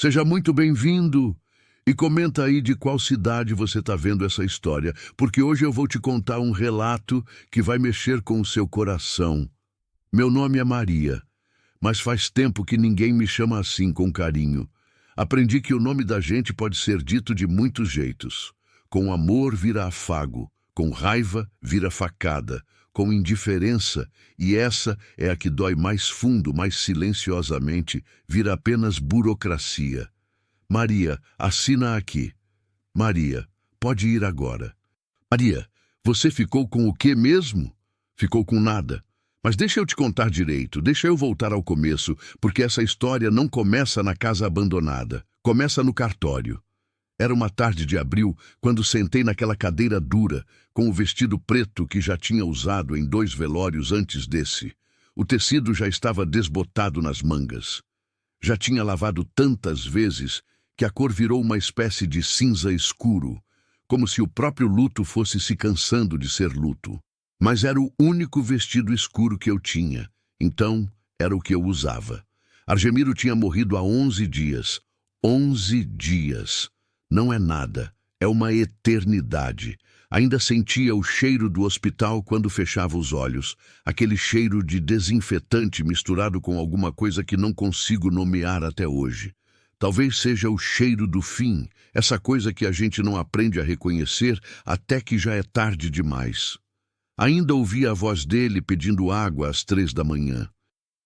Seja muito bem-vindo. E comenta aí de qual cidade você está vendo essa história, porque hoje eu vou te contar um relato que vai mexer com o seu coração. Meu nome é Maria, mas faz tempo que ninguém me chama assim com carinho. Aprendi que o nome da gente pode ser dito de muitos jeitos. Com amor vira afago, com raiva vira facada, com indiferença, e essa é a que dói mais fundo, mais silenciosamente, vira apenas burocracia. Maria, assina aqui. Maria, pode ir agora. Maria, você ficou com o quê mesmo? Ficou com nada. Mas deixa eu te contar direito, deixa eu voltar ao começo, porque essa história não começa na casa abandonada, começa no cartório. Era uma tarde de abril, quando sentei naquela cadeira dura, com o vestido preto que já tinha usado em 2 velórios antes desse. O tecido já estava desbotado nas mangas. Já tinha lavado tantas vezes que a cor virou uma espécie de cinza escuro, como se o próprio luto fosse se cansando de ser luto. Mas era o único vestido escuro que eu tinha, então era o que eu usava. Argemiro tinha morrido há 11 dias. 11 dias. Não é nada, é uma eternidade. Ainda sentia o cheiro do hospital quando fechava os olhos, aquele cheiro de desinfetante misturado com alguma coisa que não consigo nomear até hoje. Talvez seja o cheiro do fim, essa coisa que a gente não aprende a reconhecer até que já é tarde demais. Ainda ouvia a voz dele pedindo água às 3 da manhã.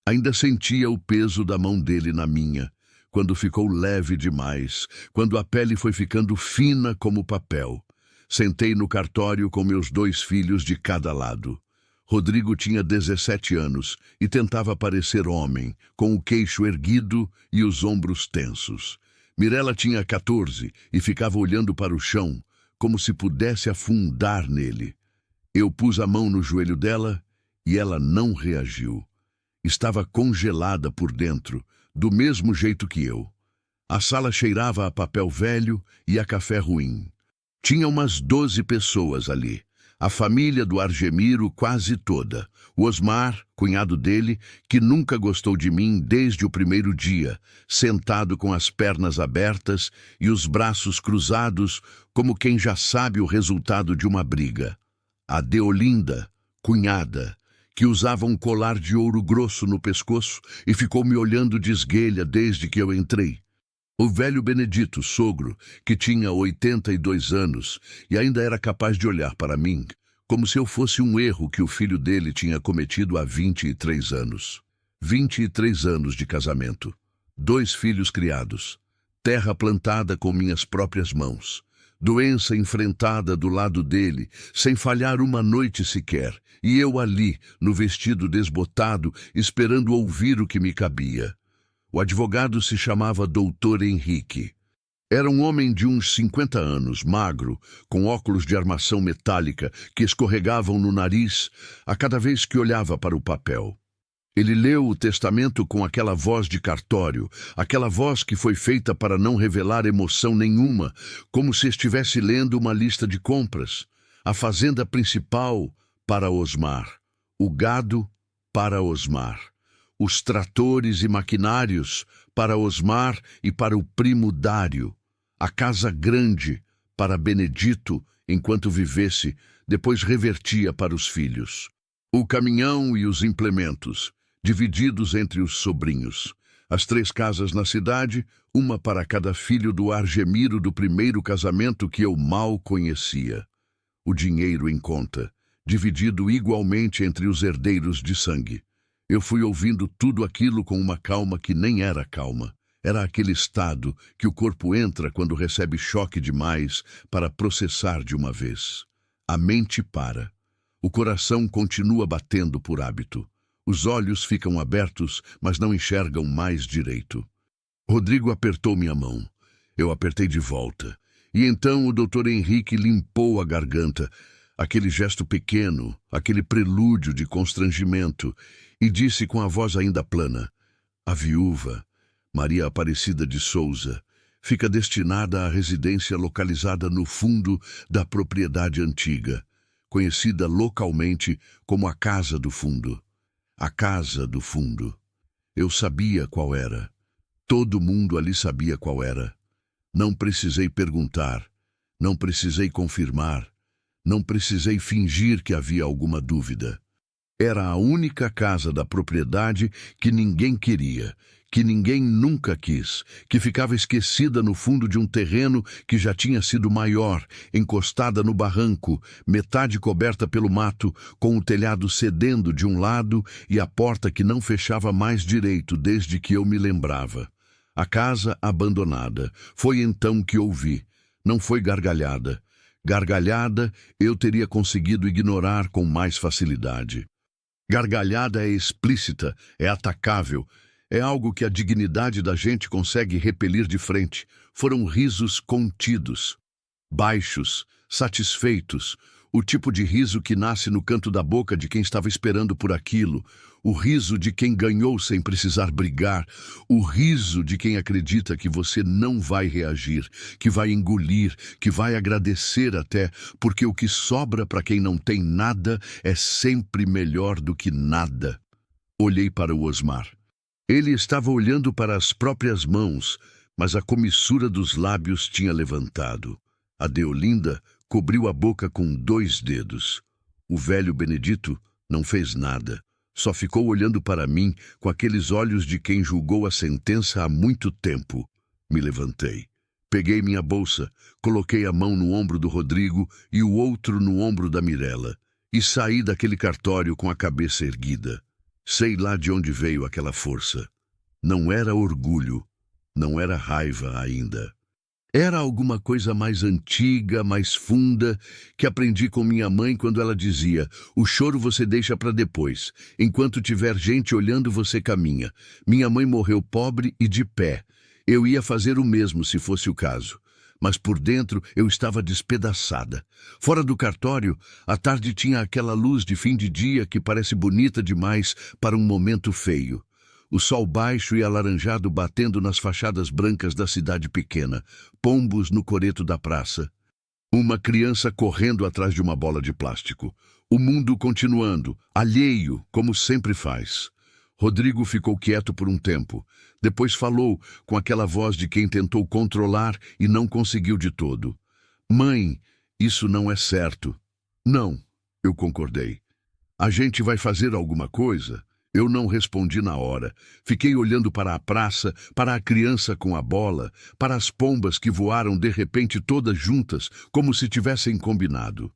Ainda sentia o peso da mão dele na minha, quando ficou leve demais, quando a pele foi ficando fina como papel. Sentei no cartório com meus 2 filhos de cada lado. Rodrigo tinha 17 anos e tentava parecer homem, com o queixo erguido e os ombros tensos. Mirela tinha 14 e ficava olhando para o chão, como se pudesse afundar nele. Eu pus a mão no joelho dela e ela não reagiu. Estava congelada por dentro, do mesmo jeito que eu. A sala cheirava a papel velho e a café ruim. Tinha umas 12 pessoas ali. A família do Argemiro quase toda. O Osmar, cunhado dele, que nunca gostou de mim desde o primeiro dia, sentado com as pernas abertas e os braços cruzados, como quem já sabe o resultado de uma briga. A Deolinda, cunhada, que usava um colar de ouro grosso no pescoço e ficou me olhando de esguelha desde que eu entrei. O velho Benedito, sogro, que tinha 82 anos e ainda era capaz de olhar para mim, como se eu fosse um erro que o filho dele tinha cometido há 23 anos. 23 anos de casamento. 2 filhos criados. Terra plantada com minhas próprias mãos. Doença enfrentada do lado dele, sem falhar uma noite sequer, e eu ali, no vestido desbotado, esperando ouvir o que me cabia. O advogado se chamava Doutor Henrique. Era um homem de uns 50 anos, magro, com óculos de armação metálica que escorregavam no nariz a cada vez que olhava para o papel. Ele leu o testamento com aquela voz de cartório, aquela voz que foi feita para não revelar emoção nenhuma, como se estivesse lendo uma lista de compras. A fazenda principal para Osmar, o gado para Osmar, os tratores e maquinários para Osmar e para o primo Dário, a casa grande para Benedito enquanto vivesse, depois revertia para os filhos, o caminhão e os implementos, divididos entre os sobrinhos. As 3 casas na cidade, uma para cada filho do Argemiro do primeiro casamento que eu mal conhecia. O dinheiro em conta, dividido igualmente entre os herdeiros de sangue. Eu fui ouvindo tudo aquilo com uma calma que nem era calma. Era aquele estado que o corpo entra quando recebe choque demais para processar de uma vez. A mente para. O coração continua batendo por hábito. Os olhos ficam abertos, mas não enxergam mais direito. Rodrigo apertou minha mão. Eu apertei de volta. E então o Dr. Henrique limpou a garganta, aquele gesto pequeno, aquele prelúdio de constrangimento, e disse com a voz ainda plana: a viúva, Maria Aparecida de Souza, fica destinada à residência localizada no fundo da propriedade antiga, conhecida localmente como a Casa do Fundo. A Casa do Fundo. Eu sabia qual era. Todo mundo ali sabia qual era. Não precisei perguntar, não precisei confirmar, não precisei fingir que havia alguma dúvida. Era a única casa da propriedade que ninguém queria, que ninguém nunca quis, que ficava esquecida no fundo de um terreno que já tinha sido maior, encostada no barranco, metade coberta pelo mato, com o telhado cedendo de um lado e a porta que não fechava mais direito desde que eu me lembrava. A casa abandonada. Foi então que ouvi. Não foi gargalhada. Gargalhada eu teria conseguido ignorar com mais facilidade. Gargalhada é explícita, é atacável, é algo que a dignidade da gente consegue repelir de frente. Foram risos contidos, baixos, satisfeitos, o tipo de riso que nasce no canto da boca de quem estava esperando por aquilo, o riso de quem ganhou sem precisar brigar, o riso de quem acredita que você não vai reagir, que vai engolir, que vai agradecer até, porque o que sobra para quem não tem nada é sempre melhor do que nada. Olhei para o Osmar. Ele estava olhando para as próprias mãos, mas a comissura dos lábios tinha levantado. A Deolinda cobriu a boca com 2 dedos. O velho Benedito não fez nada. Só ficou olhando para mim com aqueles olhos de quem julgou a sentença há muito tempo. Me levantei. Peguei minha bolsa, coloquei a mão no ombro do Rodrigo e o outro no ombro da Mirella, e saí daquele cartório com a cabeça erguida. Sei lá de onde veio aquela força. Não era orgulho, não era raiva ainda. Era alguma coisa mais antiga, mais funda, que aprendi com minha mãe quando ela dizia: o choro você deixa para depois, enquanto tiver gente olhando você caminha. Minha mãe morreu pobre e de pé. Eu ia fazer o mesmo se fosse o caso. Mas por dentro eu estava despedaçada. Fora do cartório, a tarde tinha aquela luz de fim de dia que parece bonita demais para um momento feio. O sol baixo e alaranjado batendo nas fachadas brancas da cidade pequena, pombos no coreto da praça. Uma criança correndo atrás de uma bola de plástico. O mundo continuando, alheio, como sempre faz. Rodrigo ficou quieto por um tempo. Depois falou, com aquela voz de quem tentou controlar e não conseguiu de todo. Mãe, isso não é certo. Não, eu concordei. A gente vai fazer alguma coisa? Eu não respondi na hora. Fiquei olhando para a praça, para a criança com a bola, para as pombas que voaram de repente todas juntas, como se tivessem combinado.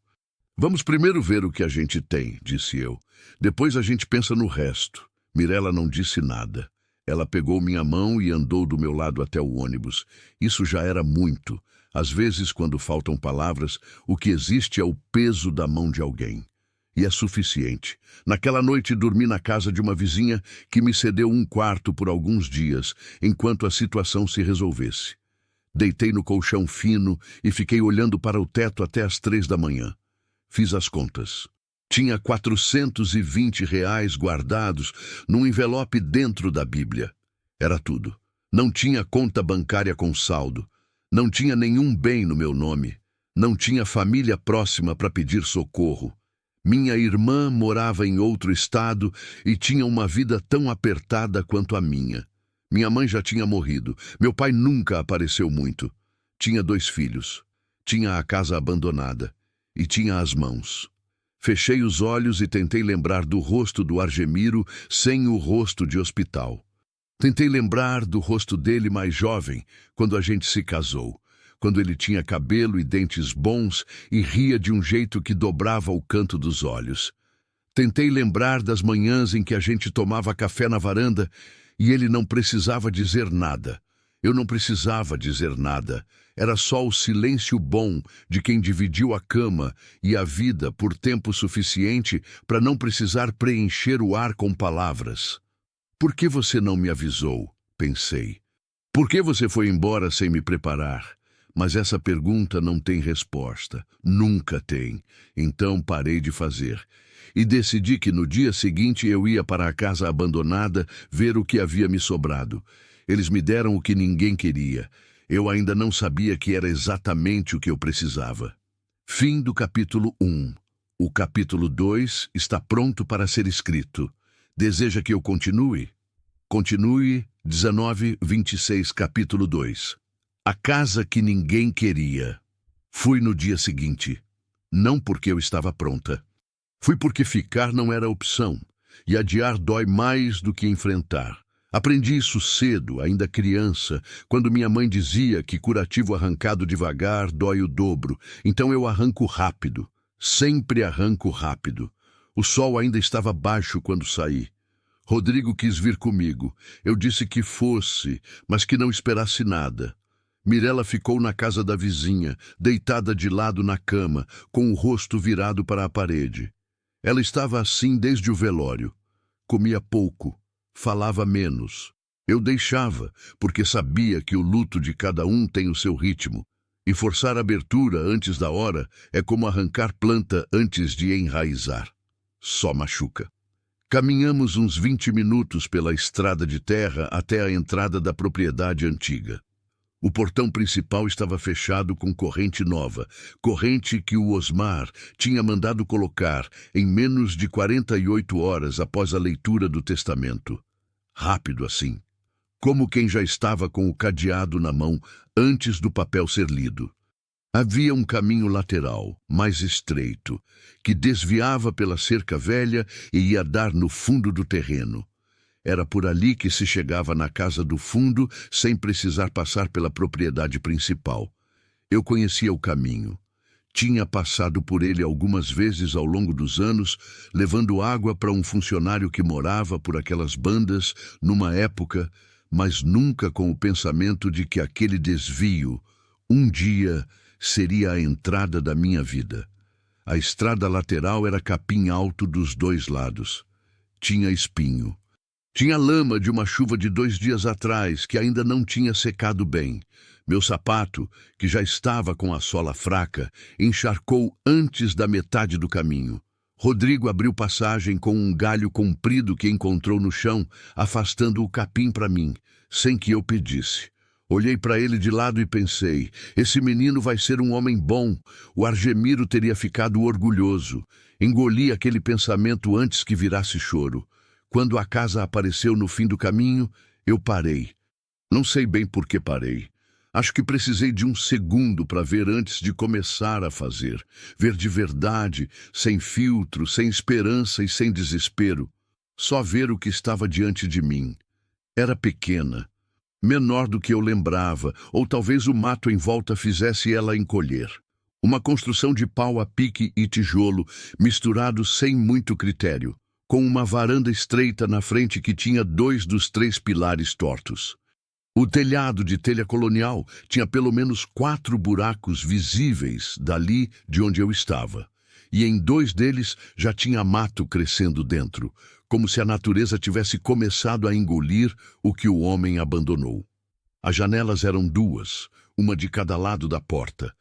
Vamos primeiro ver o que a gente tem, disse eu. Depois a gente pensa no resto. Mirella não disse nada. Ela pegou minha mão e andou do meu lado até o ônibus. Isso já era muito. Às vezes, quando faltam palavras, o que existe é o peso da mão de alguém. E é suficiente. Naquela noite dormi na casa de uma vizinha que me cedeu um quarto por alguns dias, enquanto a situação se resolvesse. Deitei no colchão fino e fiquei olhando para o teto até às 3 da manhã. Fiz as contas. Tinha R$ 420 guardados num envelope dentro da Bíblia. Era tudo. Não tinha conta bancária com saldo. Não tinha nenhum bem no meu nome. Não tinha família próxima para pedir socorro. Minha irmã morava em outro estado e tinha uma vida tão apertada quanto a minha. Minha mãe já tinha morrido. Meu pai nunca apareceu muito. Tinha 2 filhos. Tinha a casa abandonada. E tinha as mãos. Fechei os olhos e tentei lembrar do rosto do Argemiro sem o rosto de hospital. Tentei lembrar do rosto dele mais jovem, quando a gente se casou, quando ele tinha cabelo e dentes bons e ria de um jeito que dobrava o canto dos olhos. Tentei lembrar das manhãs em que a gente tomava café na varanda e ele não precisava dizer nada. Eu não precisava dizer nada. Era só o silêncio bom de quem dividiu a cama e a vida por tempo suficiente para não precisar preencher o ar com palavras. Por que você não me avisou? Pensei. Por que você foi embora sem me preparar? Mas essa pergunta não tem resposta. Nunca tem. Então parei de fazer. E decidi que no dia seguinte eu ia para a casa abandonada ver o que havia me sobrado. Eles me deram o que ninguém queria. Eu ainda não sabia que era exatamente o que eu precisava. Fim do capítulo 1. O capítulo 2 está pronto para ser escrito. Deseja que eu continue? Continue, 19:26, capítulo 2. A casa que ninguém queria. Fui no dia seguinte. Não porque eu estava pronta. Fui porque ficar não era opção, e adiar dói mais do que enfrentar. Aprendi isso cedo, ainda criança, quando minha mãe dizia que curativo arrancado devagar dói o dobro. Então eu arranco rápido. Sempre arranco rápido. O sol ainda estava baixo quando saí. Rodrigo quis vir comigo. Eu disse que fosse, mas que não esperasse nada. Mirela ficou na casa da vizinha, deitada de lado na cama, com o rosto virado para a parede. Ela estava assim desde o velório. Comia pouco, falava menos. Eu deixava, porque sabia que o luto de cada um tem o seu ritmo. E forçar a abertura antes da hora é como arrancar planta antes de enraizar. Só machuca. Caminhamos uns 20 minutos pela estrada de terra até a entrada da propriedade antiga. O portão principal estava fechado com corrente nova, corrente que o Osmar tinha mandado colocar em menos de 48 horas após a leitura do testamento. Rápido assim, como quem já estava com o cadeado na mão antes do papel ser lido. Havia um caminho lateral, mais estreito, que desviava pela cerca velha e ia dar no fundo do terreno. Era por ali que se chegava na casa do fundo sem precisar passar pela propriedade principal. Eu conhecia o caminho. Tinha passado por ele algumas vezes ao longo dos anos, levando água para um funcionário que morava por aquelas bandas numa época, mas nunca com o pensamento de que aquele desvio, um dia, seria a entrada da minha vida. A estrada lateral era capim alto dos dois lados. Tinha espinho. Tinha lama de uma chuva de 2 dias atrás, que ainda não tinha secado bem. Meu sapato, que já estava com a sola fraca, encharcou antes da metade do caminho. Rodrigo abriu passagem com um galho comprido que encontrou no chão, afastando o capim para mim, sem que eu pedisse. Olhei para ele de lado e pensei, esse menino vai ser um homem bom. O Argemiro teria ficado orgulhoso. Engoli aquele pensamento antes que virasse choro. Quando a casa apareceu no fim do caminho, eu parei. Não sei bem por que parei. Acho que precisei de um segundo para ver antes de começar a fazer. Ver de verdade, sem filtro, sem esperança e sem desespero. Só ver o que estava diante de mim. Era pequena. Menor do que eu lembrava, ou talvez o mato em volta fizesse ela encolher. Uma construção de pau a pique e tijolo, misturado sem muito critério, com uma varanda estreita na frente que tinha 2 dos 3 pilares tortos. O telhado de telha colonial tinha pelo menos 4 buracos visíveis dali de onde eu estava, e em 2 deles já tinha mato crescendo dentro, como se a natureza tivesse começado a engolir o que o homem abandonou. As janelas eram 2, uma de cada lado da porta,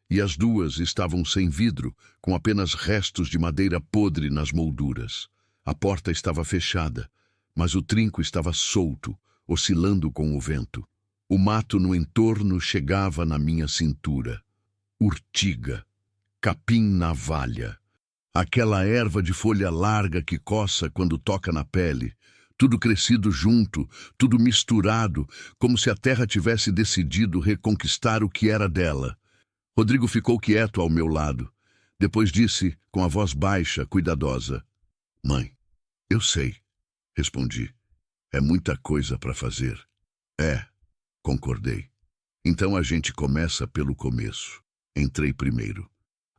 e as 2 estavam sem vidro, com apenas restos de madeira podre nas molduras. A porta estava fechada, mas o trinco estava solto, oscilando com o vento. O mato no entorno chegava na minha cintura. Urtiga, capim-navalha. Aquela erva de folha larga que coça quando toca na pele, tudo crescido junto, tudo misturado, como se a terra tivesse decidido reconquistar o que era dela. Rodrigo ficou quieto ao meu lado. Depois disse, com a voz baixa, cuidadosa: "Mãe, eu sei", respondi. "É muita coisa para fazer." "É", concordei. "Então a gente começa pelo começo." Entrei primeiro.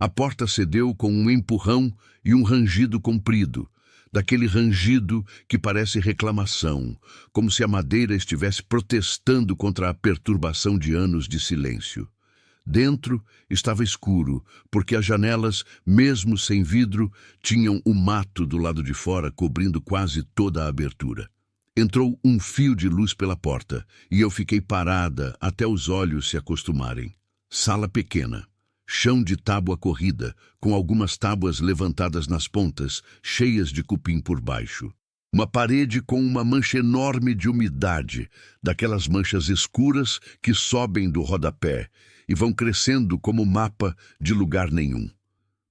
A porta cedeu com um empurrão e um rangido comprido, daquele rangido que parece reclamação, como se a madeira estivesse protestando contra a perturbação de anos de silêncio. Dentro estava escuro, porque as janelas, mesmo sem vidro, tinham o mato do lado de fora cobrindo quase toda a abertura. Entrou um fio de luz pela porta, e eu fiquei parada até os olhos se acostumarem. Sala pequena. Chão de tábua corrida, com algumas tábuas levantadas nas pontas, cheias de cupim por baixo. Uma parede com uma mancha enorme de umidade, daquelas manchas escuras que sobem do rodapé e vão crescendo como mapa de lugar nenhum.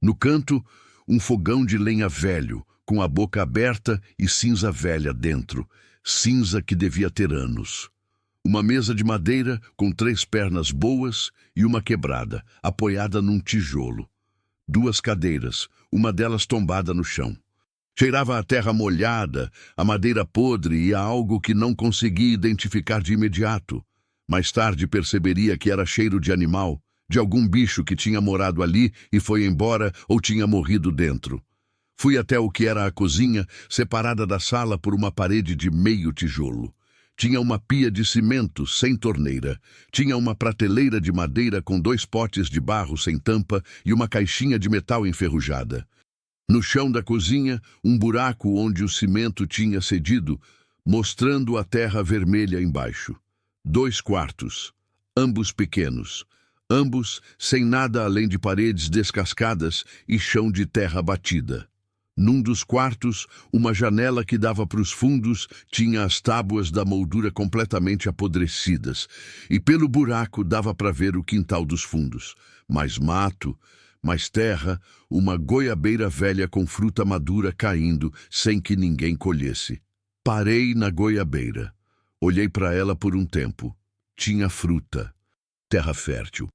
No canto, um fogão de lenha velho, com a boca aberta e cinza velha dentro, cinza que devia ter anos. Uma mesa de madeira com 3 pernas boas e uma quebrada, apoiada num tijolo. 2 cadeiras, uma delas tombada no chão. Cheirava a terra molhada, a madeira podre e a algo que não conseguia identificar de imediato. Mais tarde perceberia que era cheiro de animal, de algum bicho que tinha morado ali e foi embora ou tinha morrido dentro. Fui até o que era a cozinha, separada da sala por uma parede de meio tijolo. Tinha uma pia de cimento sem torneira. Tinha uma prateleira de madeira com 2 potes de barro sem tampa e uma caixinha de metal enferrujada. No chão da cozinha, um buraco onde o cimento tinha cedido, mostrando a terra vermelha embaixo. 2 quartos, ambos pequenos, ambos sem nada além de paredes descascadas e chão de terra batida. Num dos quartos, uma janela que dava para os fundos tinha as tábuas da moldura completamente apodrecidas, e pelo buraco dava para ver o quintal dos fundos. Mais mato, mais terra, uma goiabeira velha com fruta madura caindo sem que ninguém colhesse. Parei na goiabeira. Olhei para ela por um tempo. Tinha fruta. Terra fértil.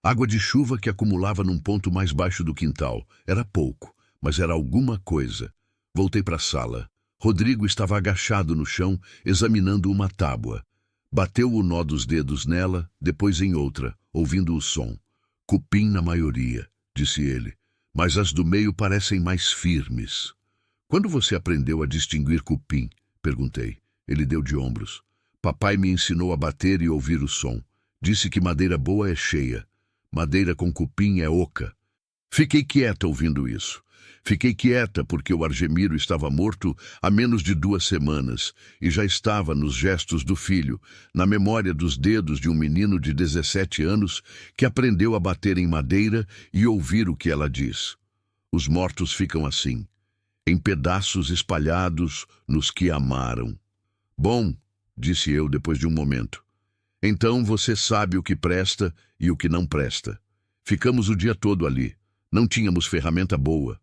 Água de chuva que acumulava num ponto mais baixo do quintal. Era pouco, mas era alguma coisa. Voltei para a sala. Rodrigo estava agachado no chão, examinando uma tábua. Bateu o nó dos dedos nela, depois em outra, ouvindo o som. Cupim na maioria, disse ele, mas as do meio parecem mais firmes. Quando você aprendeu a distinguir cupim? Perguntei. Ele deu de ombros. Papai me ensinou a bater e ouvir o som. Disse que madeira boa é cheia. Madeira com cupim é oca. Fiquei quieta ouvindo isso. Fiquei quieta porque o Argemiro estava morto há menos de 2 semanas e já estava nos gestos do filho, na memória dos dedos de um menino de 17 anos que aprendeu a bater em madeira e ouvir o que ela diz. Os mortos ficam assim, em pedaços espalhados nos que amaram. Bom, disse eu depois de um momento. Então você sabe o que presta e o que não presta. Ficamos o dia todo ali. Não tínhamos ferramenta boa.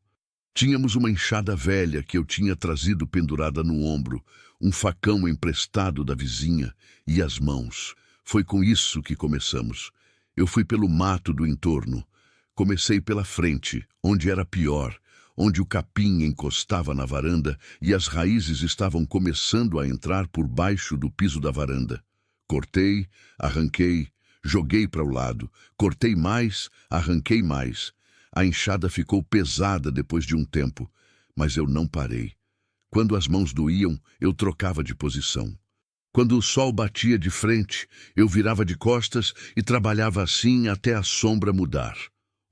Tínhamos uma enxada velha que eu tinha trazido pendurada no ombro, um facão emprestado da vizinha e as mãos. Foi com isso que começamos. Eu fui pelo mato do entorno. Comecei pela frente, onde era pior, onde o capim encostava na varanda e as raízes estavam começando a entrar por baixo do piso da varanda. Cortei, arranquei, joguei para o lado, cortei mais, arranquei mais. A enxada ficou pesada depois de um tempo, mas eu não parei. Quando as mãos doíam, eu trocava de posição. Quando o sol batia de frente, eu virava de costas e trabalhava assim até a sombra mudar.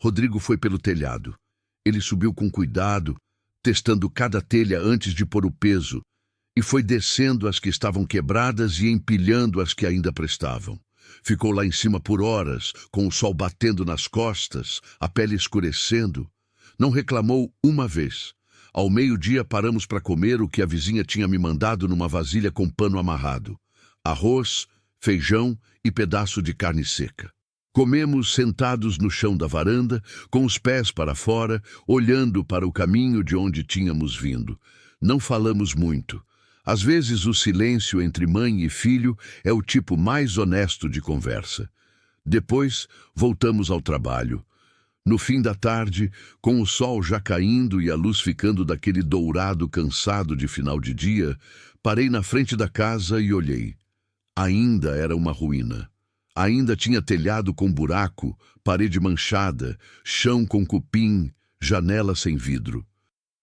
Rodrigo foi pelo telhado. Ele subiu com cuidado, testando cada telha antes de pôr o peso, e foi descendo as que estavam quebradas e empilhando as que ainda prestavam. Ficou lá em cima por horas, com o sol batendo nas costas, a pele escurecendo. Não reclamou uma vez. Ao meio-dia paramos para comer o que a vizinha tinha me mandado numa vasilha com pano amarrado. Arroz, feijão e pedaço de carne seca. Comemos sentados no chão da varanda, com os pés para fora, olhando para o caminho de onde tínhamos vindo. Não falamos muito. Às vezes o silêncio entre mãe e filho é o tipo mais honesto de conversa. Depois voltamos ao trabalho. No fim da tarde, com o sol já caindo e a luz ficando daquele dourado cansado de final de dia, parei na frente da casa e olhei. Ainda era uma ruína. Ainda tinha telhado com buraco, parede manchada, chão com cupim, janela sem vidro.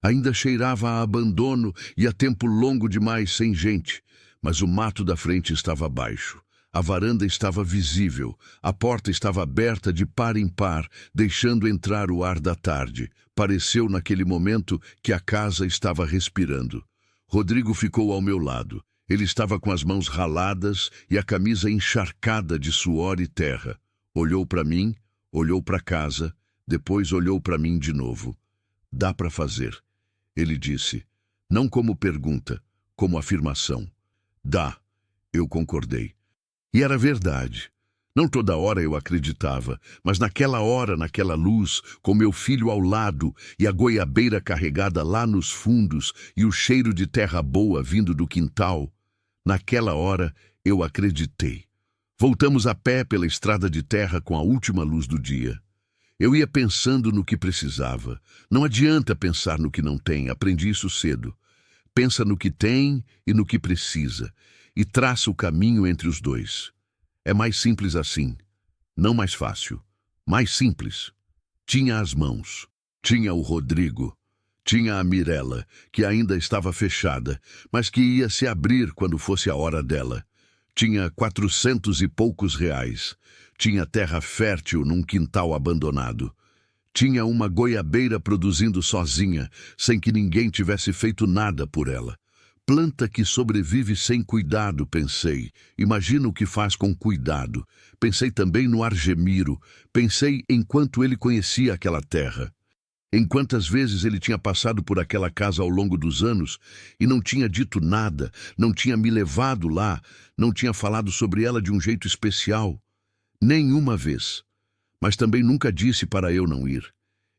Ainda cheirava a abandono e a tempo longo demais sem gente, mas o mato da frente estava baixo. A varanda estava visível, a porta estava aberta de par em par, deixando entrar o ar da tarde. Pareceu naquele momento que a casa estava respirando. Rodrigo ficou ao meu lado. Ele estava com as mãos raladas e a camisa encharcada de suor e terra. Olhou para mim, olhou para a casa, depois olhou para mim de novo. Dá para fazer. Ele disse, não como pergunta, como afirmação. Dá, eu concordei. E era verdade. Não toda hora eu acreditava, mas naquela hora, naquela luz, com meu filho ao lado e a goiabeira carregada lá nos fundos e o cheiro de terra boa vindo do quintal, Naquela hora, eu acreditei. Voltamos a pé pela estrada de terra com a última luz do dia. Eu ia pensando no que precisava. Não adianta pensar no que não tem, aprendi isso cedo. Pensa no que tem e no que precisa, e traça o caminho entre os dois. É mais simples assim. Não mais fácil. Mais simples. Tinha as mãos. Tinha o Rodrigo. Tinha a Mirella, que ainda estava fechada, mas que ia se abrir quando fosse a hora dela. Tinha 400 e poucos reais. Tinha terra fértil num quintal abandonado. Tinha uma goiabeira produzindo sozinha, sem que ninguém tivesse feito nada por ela. Planta que sobrevive sem cuidado, pensei. Imagina o que faz com cuidado. Pensei também no Argemiro. Pensei em quanto ele conhecia aquela terra. Em quantas vezes ele tinha passado por aquela casa ao longo dos anos e não tinha dito nada, não tinha me levado lá, não tinha falado sobre ela de um jeito especial. Nenhuma vez. Mas também nunca disse para eu não ir.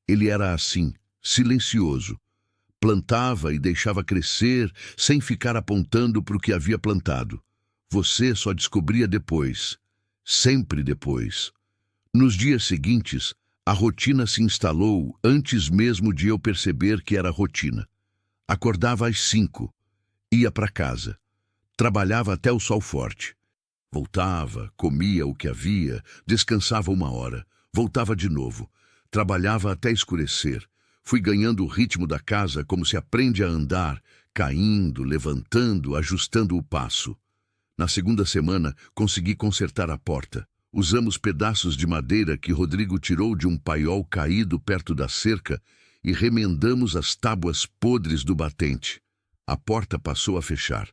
Ele era assim, silencioso. Plantava e deixava crescer, sem ficar apontando para o que havia plantado. Você só descobria depois. Sempre depois. Nos dias seguintes, a rotina se instalou antes mesmo de eu perceber que era rotina. Acordava às 5, ia para casa. Trabalhava até o sol forte. Voltava, comia o que havia, descansava 1 hora. Voltava de novo. Trabalhava até escurecer. Fui ganhando o ritmo da casa como se aprende a andar, caindo, levantando, ajustando o passo. Na segunda semana, consegui consertar a porta. Usamos pedaços de madeira que Rodrigo tirou de um paiol caído perto da cerca e remendamos as tábuas podres do batente. A porta passou a fechar.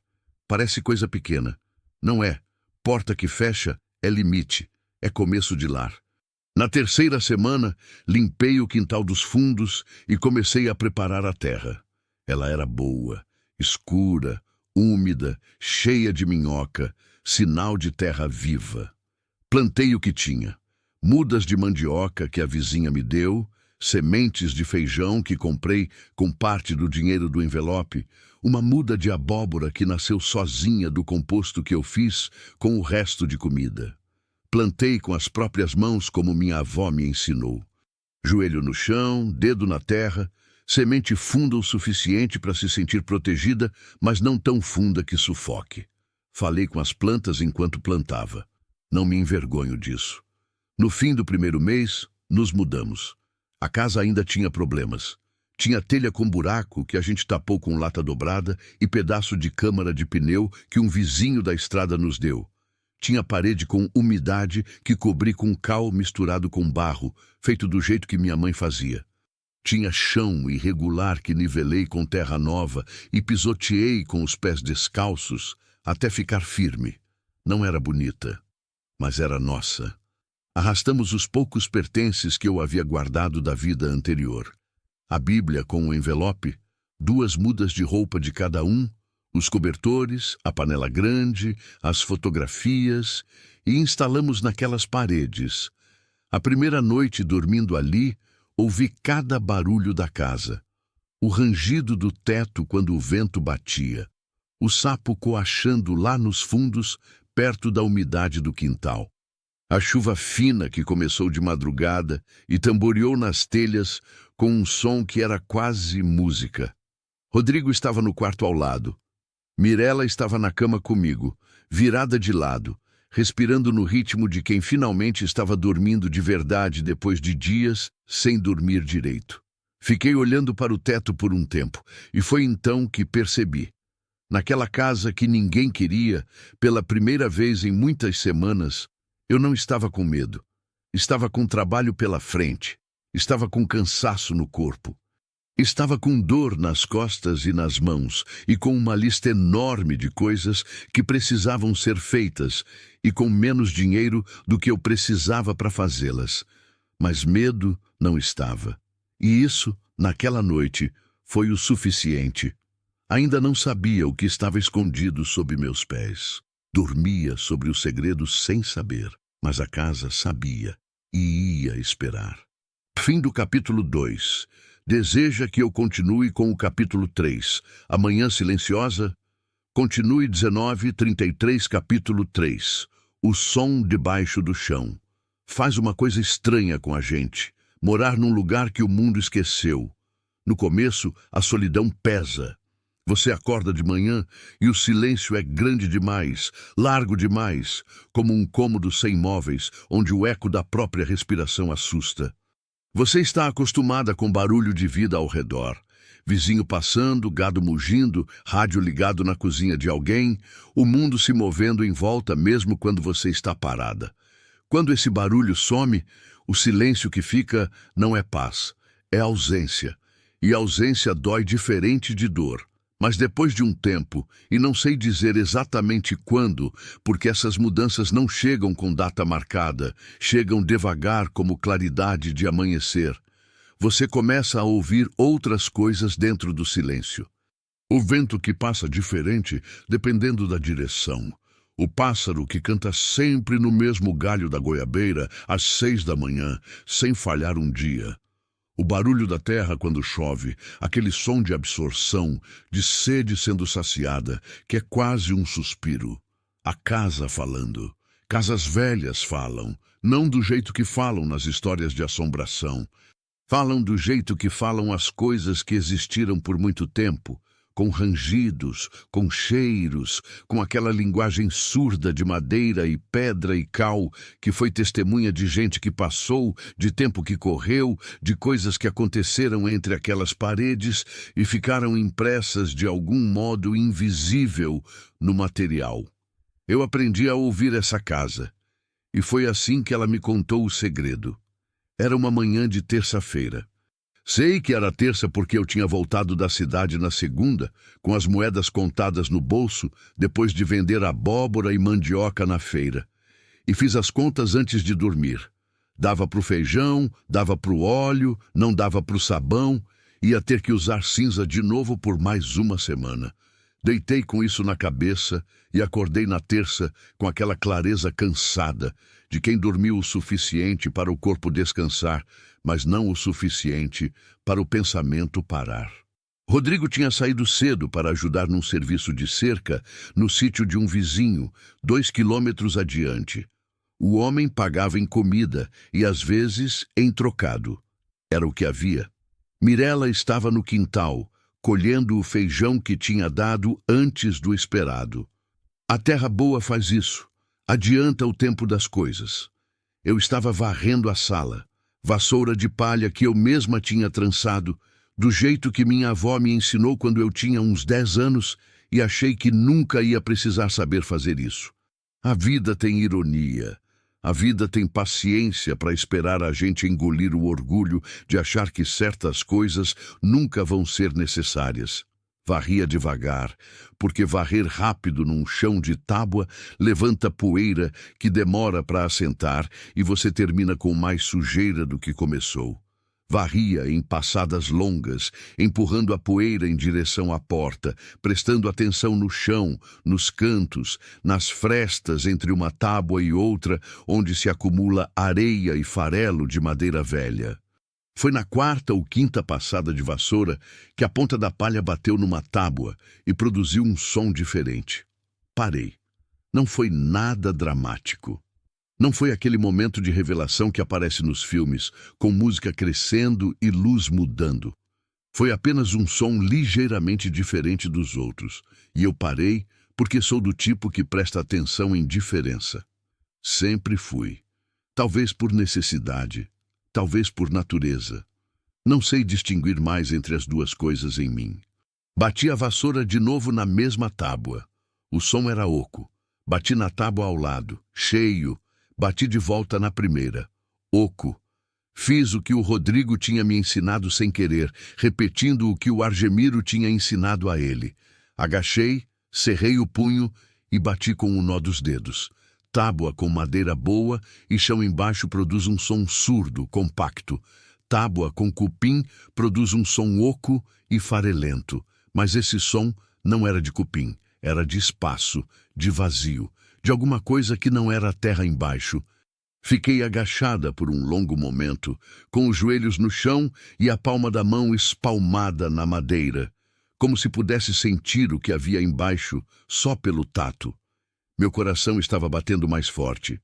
Parece coisa pequena. Não é. Porta que fecha é limite. É começo de lar. Na terceira semana, limpei o quintal dos fundos e comecei a preparar a terra. Ela era boa, escura, úmida, cheia de minhoca, sinal de terra viva. Plantei o que tinha. Mudas de mandioca que a vizinha me deu, sementes de feijão que comprei com parte do dinheiro do envelope, uma muda de abóbora que nasceu sozinha do composto que eu fiz com o resto de comida. Plantei com as próprias mãos como minha avó me ensinou. Joelho no chão, dedo na terra, semente funda o suficiente para se sentir protegida, mas não tão funda que sufoque. Falei com as plantas enquanto plantava. Não me envergonho disso. No fim do primeiro mês, nos mudamos. A casa ainda tinha problemas. Tinha telha com buraco que a gente tapou com lata dobrada e pedaço de câmara de pneu que um vizinho da estrada nos deu. Tinha parede com umidade que cobri com cal misturado com barro, feito do jeito que minha mãe fazia. Tinha chão irregular que nivelei com terra nova e pisoteei com os pés descalços até ficar firme. Não era bonita, mas era nossa. Arrastamos os poucos pertences que eu havia guardado da vida anterior. A Bíblia com o envelope, 2 mudas de roupa de cada um, os cobertores, a panela grande, as fotografias, e instalamos naquelas paredes. A primeira noite dormindo ali, ouvi cada barulho da casa. O rangido do teto quando o vento batia. O sapo coachando lá nos fundos, perto da umidade do quintal. A chuva fina que começou de madrugada e tamboreou nas telhas com um som que era quase música. Rodrigo estava no quarto ao lado. Mirella estava na cama comigo, virada de lado, respirando no ritmo de quem finalmente estava dormindo de verdade depois de dias sem dormir direito. Fiquei olhando para o teto por um tempo, e foi então que percebi. Naquela casa que ninguém queria, pela primeira vez em muitas semanas, eu não estava com medo. Estava com trabalho pela frente. Estava com cansaço no corpo. Estava com dor nas costas e nas mãos, e com uma lista enorme de coisas que precisavam ser feitas, e com menos dinheiro do que eu precisava para fazê-las. Mas medo não estava. E isso, naquela noite, foi o suficiente. Ainda não sabia o que estava escondido sob meus pés. Dormia sobre o segredo sem saber, mas a casa sabia e ia esperar. Fim do capítulo 2. Deseja que eu continue com o capítulo 3, A Manhã Silenciosa? Continue 19:33, capítulo 3. O som debaixo do chão. Faz uma coisa estranha com a gente. Morar num lugar que o mundo esqueceu. No começo, a solidão pesa. Você acorda de manhã e o silêncio é grande demais, largo demais, como um cômodo sem móveis, onde o eco da própria respiração assusta. Você está acostumada com barulho de vida ao redor. Vizinho passando, gado mugindo, rádio ligado na cozinha de alguém, o mundo se movendo em volta mesmo quando você está parada. Quando esse barulho some, o silêncio que fica não é paz, é ausência. E ausência dói diferente de dor. Mas depois de um tempo, e não sei dizer exatamente quando, porque essas mudanças não chegam com data marcada, chegam devagar como claridade de amanhecer, você começa a ouvir outras coisas dentro do silêncio. O vento que passa diferente dependendo da direção. O pássaro que canta sempre no mesmo galho da goiabeira às 6 da manhã, sem falhar um dia. O barulho da terra quando chove, aquele som de absorção, de sede sendo saciada, que é quase um suspiro. A casa falando. Casas velhas falam, não do jeito que falam nas histórias de assombração. Falam do jeito que falam as coisas que existiram por muito tempo, com rangidos, com cheiros, com aquela linguagem surda de madeira e pedra e cal, que foi testemunha de gente que passou, de tempo que correu, de coisas que aconteceram entre aquelas paredes e ficaram impressas de algum modo invisível no material. Eu aprendi a ouvir essa casa, e foi assim que ela me contou o segredo. Era uma manhã de terça-feira. Sei que era terça porque eu tinha voltado da cidade na segunda, com as moedas contadas no bolso, depois de vender abóbora e mandioca na feira. E fiz as contas antes de dormir. Dava pro feijão, dava pro óleo, não dava pro sabão, ia ter que usar cinza de novo por mais uma semana. Deitei com isso na cabeça e acordei na terça com aquela clareza cansada de quem dormiu o suficiente para o corpo descansar, mas não o suficiente para o pensamento parar. Rodrigo tinha saído cedo para ajudar num serviço de cerca no sítio de um vizinho, 2 quilômetros adiante. O homem pagava em comida e, às vezes, em trocado. Era o que havia. Mirela estava no quintal, colhendo o feijão que tinha dado antes do esperado. A terra boa faz isso, adianta o tempo das coisas. Eu estava varrendo a sala, vassoura de palha que eu mesma tinha trançado, do jeito que minha avó me ensinou quando eu tinha uns 10 anos e achei que nunca ia precisar saber fazer isso. A vida tem ironia. A vida tem paciência para esperar a gente engolir o orgulho de achar que certas coisas nunca vão ser necessárias. Varria devagar, porque varrer rápido num chão de tábua levanta poeira que demora para assentar e você termina com mais sujeira do que começou. Varria em passadas longas, empurrando a poeira em direção à porta, prestando atenção no chão, nos cantos, nas frestas entre uma tábua e outra, onde se acumula areia e farelo de madeira velha. Foi na 4ª ou 5ª passada de vassoura que a ponta da palha bateu numa tábua e produziu um som diferente. Parei. Não foi nada dramático. Não foi aquele momento de revelação que aparece nos filmes, com música crescendo e luz mudando. Foi apenas um som ligeiramente diferente dos outros, e eu parei porque sou do tipo que presta atenção em diferença. Sempre fui. Talvez por necessidade, talvez por natureza. Não sei distinguir mais entre as duas coisas em mim. Bati a vassoura de novo na mesma tábua. O som era oco. Bati na tábua ao lado, cheio. Bati de volta na primeira. Oco. Fiz o que o Rodrigo tinha me ensinado sem querer, repetindo o que o Argemiro tinha ensinado a ele. Agachei, cerrei o punho e bati com o nó dos dedos. Tábua com madeira boa e chão embaixo produz um som surdo, compacto. Tábua com cupim produz um som oco e farelento. Mas esse som não era de cupim, era de espaço, de vazio. De alguma coisa que não era a terra embaixo. Fiquei agachada por um longo momento, com os joelhos no chão e a palma da mão espalmada na madeira, como se pudesse sentir o que havia embaixo só pelo tato. Meu coração estava batendo mais forte.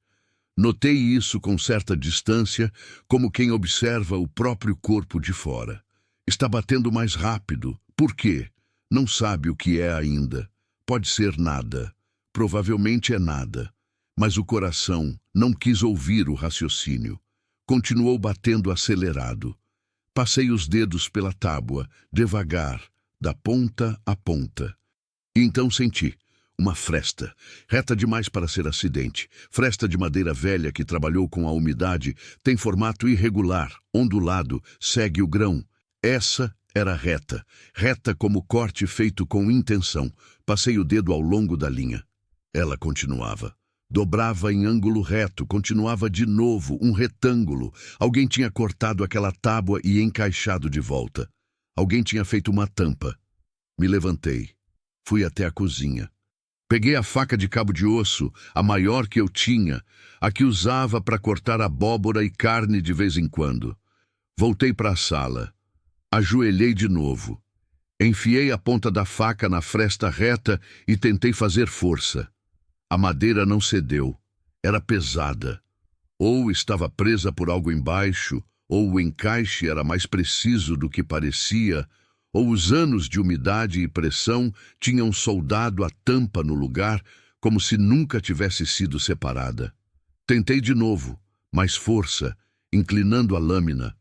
Notei isso com certa distância, como quem observa o próprio corpo de fora. Está batendo mais rápido. Por quê? Não sabe o que é ainda. Pode ser nada. Provavelmente é nada. Mas o coração não quis ouvir o raciocínio. Continuou batendo acelerado. Passei os dedos pela tábua, devagar, da ponta a ponta. E então senti uma fresta, reta demais para ser acidente. Fresta de madeira velha que trabalhou com a umidade, tem formato irregular, ondulado, segue o grão. Essa era reta, reta como corte feito com intenção. Passei o dedo ao longo da linha. Ela continuava. Dobrava em ângulo reto, continuava de novo, um retângulo. Alguém tinha cortado aquela tábua e encaixado de volta. Alguém tinha feito uma tampa. Me levantei. Fui até a cozinha. Peguei a faca de cabo de osso, a maior que eu tinha, a que usava para cortar abóbora e carne de vez em quando. Voltei para a sala. Ajoelhei de novo. Enfiei a ponta da faca na fresta reta e tentei fazer força. A madeira não cedeu. Era pesada. Ou estava presa por algo embaixo, ou o encaixe era mais preciso do que parecia, ou os anos de umidade e pressão tinham soldado a tampa no lugar como se nunca tivesse sido separada. Tentei de novo, mais força, inclinando a lâmina.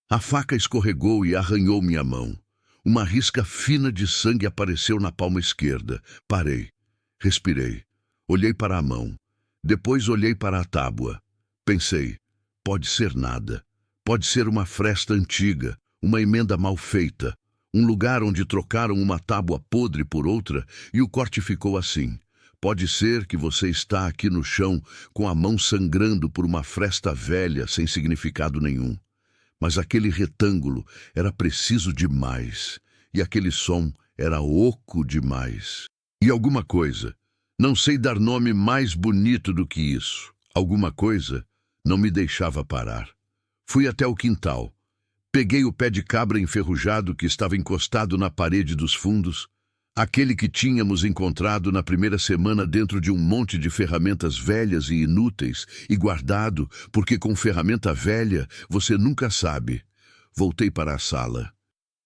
A faca escorregou e arranhou minha mão. Uma risca fina de sangue apareceu na palma esquerda. Parei. Respirei. Olhei para a mão. Depois olhei para a tábua. Pensei, pode ser nada. Pode ser uma fresta antiga, uma emenda mal feita, um lugar onde trocaram uma tábua podre por outra e o corte ficou assim. Pode ser que você está aqui no chão com a mão sangrando por uma fresta velha sem significado nenhum. Mas aquele retângulo era preciso demais e aquele som era oco demais. E alguma coisa, não sei dar nome mais bonito do que isso, alguma coisa não me deixava parar. Fui até o quintal. Peguei o pé de cabra enferrujado que estava encostado na parede dos fundos, aquele que tínhamos encontrado na primeira semana dentro de um monte de ferramentas velhas e inúteis, e guardado, porque com ferramenta velha você nunca sabe. Voltei para a sala.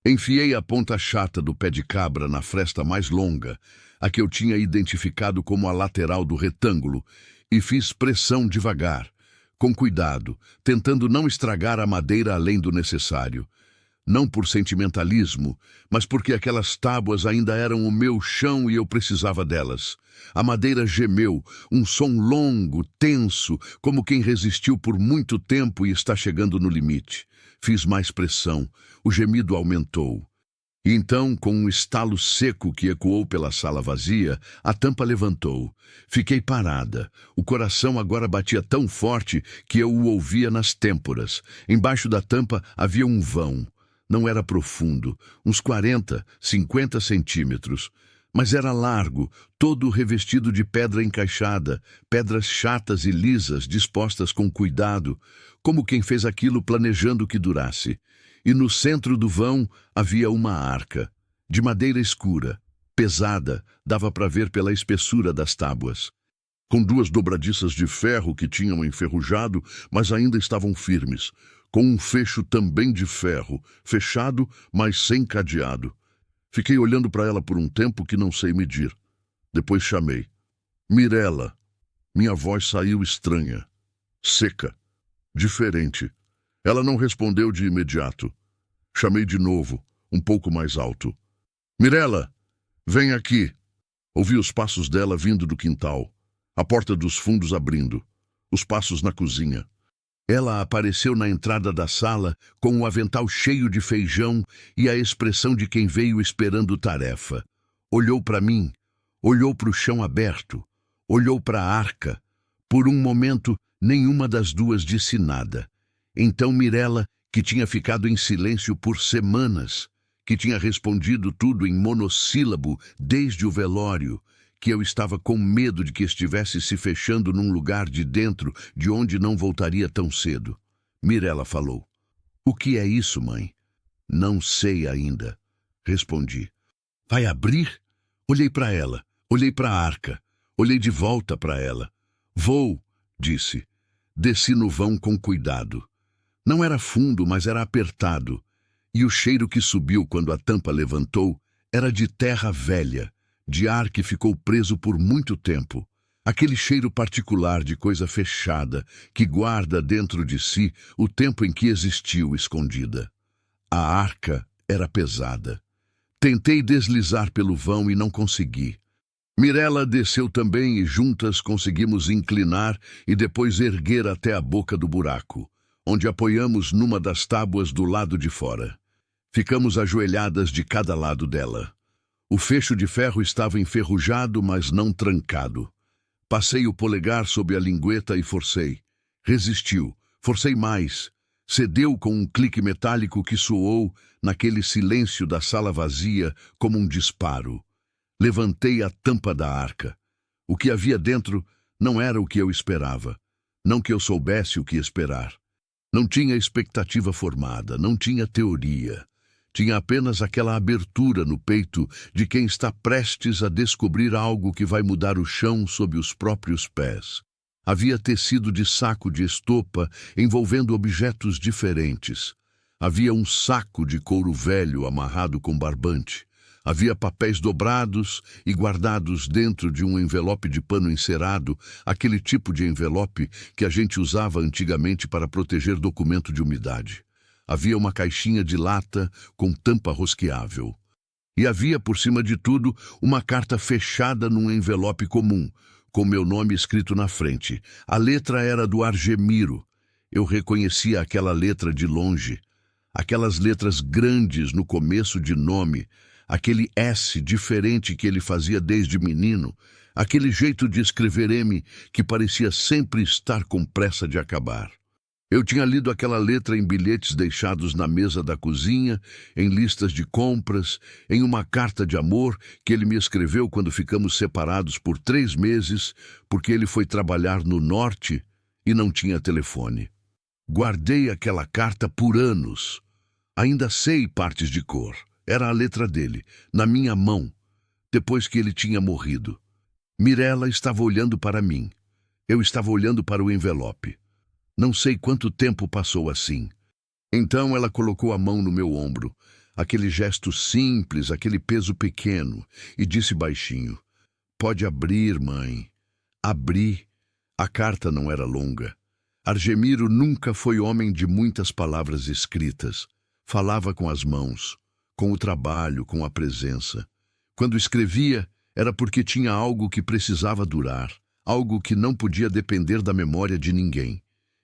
Enfiei a ponta chata do pé de cabra na fresta mais longa, a que eu tinha identificado como a lateral do retângulo, e fiz pressão devagar, com cuidado, tentando não estragar a madeira além do necessário. Não por sentimentalismo, mas porque aquelas tábuas ainda eram o meu chão e eu precisava delas. A madeira gemeu, um som longo, tenso, como quem resistiu por muito tempo e está chegando no limite. Fiz mais pressão, o gemido aumentou. E então, com um estalo seco que ecoou pela sala vazia, a tampa levantou. Fiquei parada. O coração agora batia tão forte que eu o ouvia nas têmporas. Embaixo da tampa havia um vão. Não era profundo, uns 40, 50 centímetros. Mas era largo, todo revestido de pedra encaixada, pedras chatas e lisas dispostas com cuidado, como quem fez aquilo planejando que durasse. E no centro do vão havia uma arca, de madeira escura, pesada, dava para ver pela espessura das tábuas, com duas dobradiças de ferro que tinham enferrujado, mas ainda estavam firmes, com um fecho também de ferro, fechado, mas sem cadeado. Fiquei olhando para ela por um tempo que não sei medir. Depois chamei. Mirela. Minha voz saiu estranha, seca, diferente. Ela não respondeu de imediato. Chamei de novo, um pouco mais alto. Mirela, vem aqui. Ouvi os passos dela vindo do quintal, a porta dos fundos abrindo, os passos na cozinha. Ela apareceu na entrada da sala com o avental cheio de feijão e a expressão de quem veio esperando tarefa. Olhou para mim, olhou para o chão aberto, olhou para a arca. Por um momento, nenhuma das duas disse nada. Então Mirela, que tinha ficado em silêncio por semanas, que tinha respondido tudo em monossílabo desde o velório, que eu estava com medo de que estivesse se fechando num lugar de dentro de onde não voltaria tão cedo. Mirela falou. O que é isso, mãe? Não sei ainda, respondi. Vai abrir? Olhei para ela, olhei para a arca, olhei de volta para ela. Vou, disse. Desci no vão com cuidado. Não era fundo, mas era apertado. E o cheiro que subiu quando a tampa levantou era de terra velha, de ar que ficou preso por muito tempo. Aquele cheiro particular de coisa fechada, que guarda dentro de si o tempo em que existiu escondida. A arca era pesada. Tentei deslizar pelo vão e não consegui. Mirela desceu também e juntas conseguimos inclinar e depois erguer até a boca do buraco, onde apoiamos numa das tábuas do lado de fora. Ficamos ajoelhadas de cada lado dela. O fecho de ferro estava enferrujado, mas não trancado. Passei o polegar sob a lingueta e forcei. Resistiu. Forcei mais. Cedeu com um clique metálico que soou naquele silêncio da sala vazia como um disparo. Levantei a tampa da arca. O que havia dentro não era o que eu esperava. Não que eu soubesse o que esperar. Não tinha expectativa formada, não tinha teoria. Tinha apenas aquela abertura no peito de quem está prestes a descobrir algo que vai mudar o chão sob os próprios pés. Havia tecido de saco de estopa envolvendo objetos diferentes. Havia um saco de couro velho amarrado com barbante. Havia papéis dobrados e guardados dentro de um envelope de pano encerado, aquele tipo de envelope que a gente usava antigamente para proteger documento de umidade. Havia uma caixinha de lata com tampa rosqueável. E havia, por cima de tudo, uma carta fechada num envelope comum, com meu nome escrito na frente. A letra era do Argemiro. Eu reconhecia aquela letra de longe. Aquelas letras grandes no começo de nome, aquele S diferente que ele fazia desde menino, aquele jeito de escrever M que parecia sempre estar com pressa de acabar. Eu tinha lido aquela letra em bilhetes deixados na mesa da cozinha, em listas de compras, em uma carta de amor que ele me escreveu quando ficamos separados por 3 meses, porque ele foi trabalhar no norte e não tinha telefone. Guardei aquela carta por anos. Ainda sei partes de cor. Era a letra dele, na minha mão, depois que ele tinha morrido. Mirela estava olhando para mim. Eu estava olhando para o envelope. Não sei quanto tempo passou assim. Então ela colocou a mão no meu ombro, aquele gesto simples, aquele peso pequeno, e disse baixinho: "Pode abrir, mãe." Abri. A carta não era longa. Argemiro nunca foi homem de muitas palavras escritas. Falava com as mãos, com o trabalho, com a presença. Quando escrevia, era porque tinha algo que precisava durar, algo que não podia depender da memória de ninguém.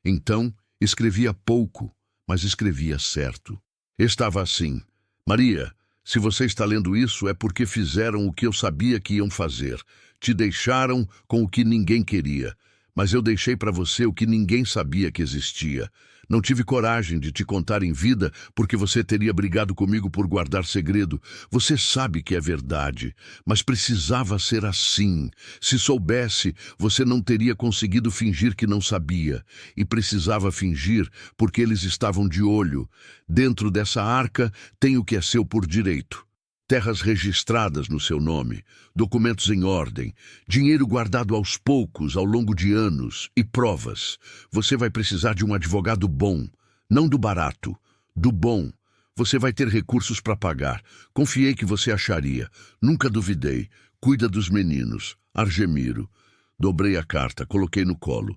Então, escrevia pouco, mas escrevia certo. Estava assim: "Maria, se você está lendo isso é porque fizeram o que eu sabia que iam fazer. Te deixaram com o que ninguém queria. Mas eu deixei para você o que ninguém sabia que existia. Não tive coragem de te contar em vida porque você teria brigado comigo por guardar segredo. Você sabe que é verdade, mas precisava ser assim. Se soubesse, você não teria conseguido fingir que não sabia. E precisava fingir porque eles estavam de olho. Dentro dessa arca tem o que é seu por direito. Terras registradas no seu nome, documentos em ordem, dinheiro guardado aos poucos ao longo de anos e provas. Você vai precisar de um advogado bom, não do barato, do bom. Você vai ter recursos para pagar. Confiei que você acharia. Nunca duvidei. Cuida dos meninos. Argemiro. Dobrei a carta, coloquei no colo.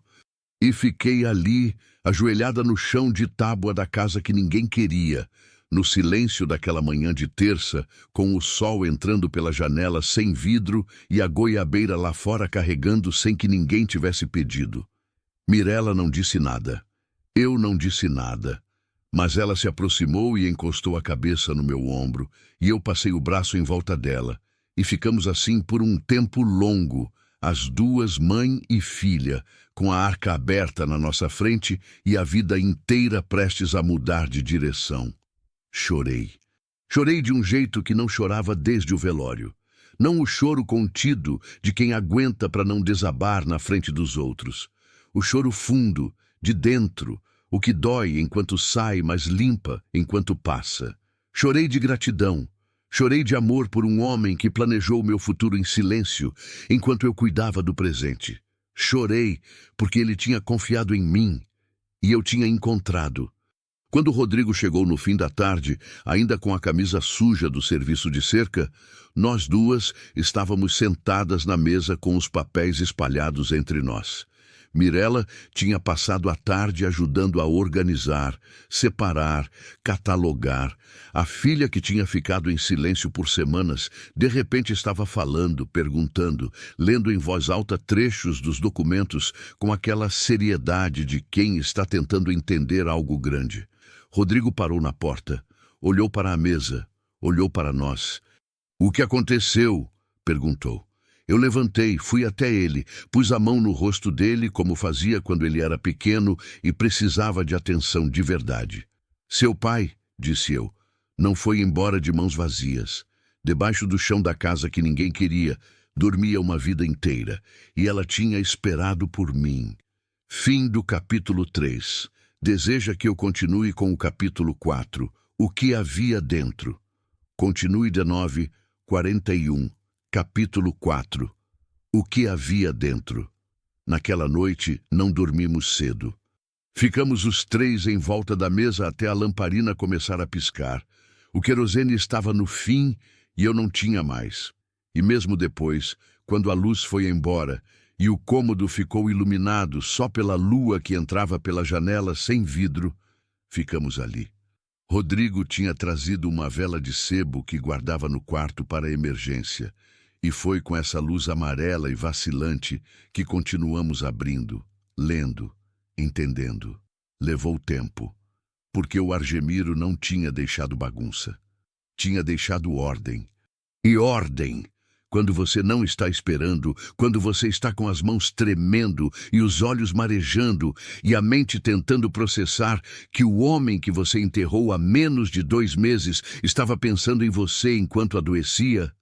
E fiquei ali, ajoelhada no chão de tábua da casa que ninguém queria. No silêncio daquela manhã de terça, com o sol entrando pela janela sem vidro e a goiabeira lá fora carregando sem que ninguém tivesse pedido. Mirela não disse nada. Eu não disse nada. Mas ela se aproximou e encostou a cabeça no meu ombro, e eu passei o braço em volta dela. E ficamos assim por um tempo longo, as duas, mãe e filha, com a arca aberta na nossa frente e a vida inteira prestes a mudar de direção. Chorei. Chorei de um jeito que não chorava desde o velório. Não o choro contido de quem aguenta para não desabar na frente dos outros. O choro fundo, de dentro, o que dói enquanto sai, mas limpa enquanto passa. Chorei de gratidão. Chorei de amor por um homem que planejou o meu futuro em silêncio, enquanto eu cuidava do presente. Chorei porque ele tinha confiado em mim e eu tinha encontrado. Quando o Rodrigo chegou no fim da tarde, ainda com a camisa suja do serviço de cerca, nós duas estávamos sentadas na mesa com os papéis espalhados entre nós. Mirela tinha passado a tarde ajudando a organizar, separar, catalogar. A filha, que tinha ficado em silêncio por semanas, de repente estava falando, perguntando, lendo em voz alta trechos dos documentos com aquela seriedade de quem está tentando entender algo grande. Rodrigo parou na porta, olhou para a mesa, olhou para nós. "O que aconteceu?" perguntou. Eu levantei, fui até ele, pus a mão no rosto dele como fazia quando ele era pequeno e precisava de atenção de verdade. "Seu pai", disse eu, "não foi embora de mãos vazias. Debaixo do chão da casa que ninguém queria, dormia uma vida inteira, e ela tinha esperado por mim." Fim do capítulo 3. Deseja que eu continue com o capítulo 4, O que havia dentro. Continue 19:41. Capítulo 4. O que havia dentro. Naquela noite, não dormimos cedo. Ficamos os três em volta da mesa até a lamparina começar a piscar. O querosene estava no fim e eu não tinha mais. E mesmo depois, quando a luz foi embora e o cômodo ficou iluminado só pela lua que entrava pela janela sem vidro, ficamos ali. Rodrigo tinha trazido uma vela de sebo que guardava no quarto para a emergência. E foi com essa luz amarela e vacilante que continuamos abrindo, lendo, entendendo. Levou tempo, porque o Argemiro não tinha deixado bagunça. Tinha deixado ordem. E ordem, quando você não está esperando, quando você está com as mãos tremendo e os olhos marejando e a mente tentando processar que o homem que você enterrou há menos de 2 meses estava pensando em você enquanto adoecia.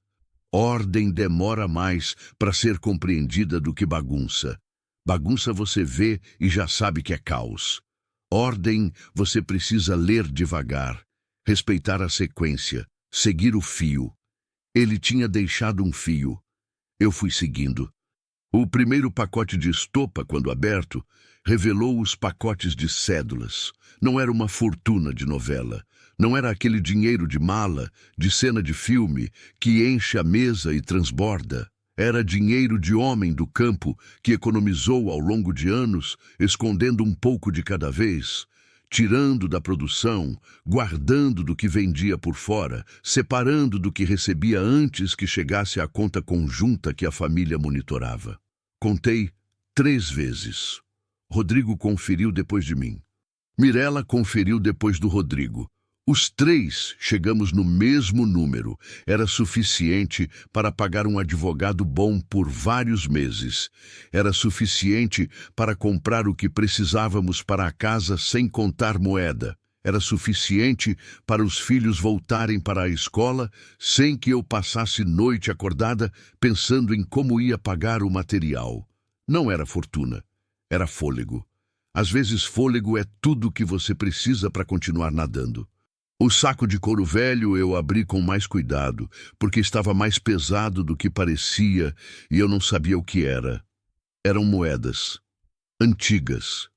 Ordem demora mais para ser compreendida do que bagunça. Bagunça você vê e já sabe que é caos. Ordem você precisa ler devagar, respeitar a sequência, seguir o fio. Ele tinha deixado um fio. Eu fui seguindo. O primeiro pacote de estopa, quando aberto, revelou os pacotes de cédulas. Não era uma fortuna de novela. Não era aquele dinheiro de mala, de cena de filme, que enche a mesa e transborda. Era dinheiro de homem do campo que economizou ao longo de anos, escondendo um pouco de cada vez, tirando da produção, guardando do que vendia por fora, separando do que recebia antes que chegasse à conta conjunta que a família monitorava. Contei 3 vezes. Rodrigo conferiu depois de mim. Mirela conferiu depois do Rodrigo. Os 3 chegamos no mesmo número. Era suficiente para pagar um advogado bom por vários meses. Era suficiente para comprar o que precisávamos para a casa sem contar moeda. Era suficiente para os filhos voltarem para a escola sem que eu passasse noite acordada pensando em como ia pagar o material. Não era fortuna, era fôlego. Às vezes fôlego é tudo o que você precisa para continuar nadando. O saco de couro velho eu abri com mais cuidado, porque estava mais pesado do que parecia e eu não sabia o que era. Eram moedas. Antigas.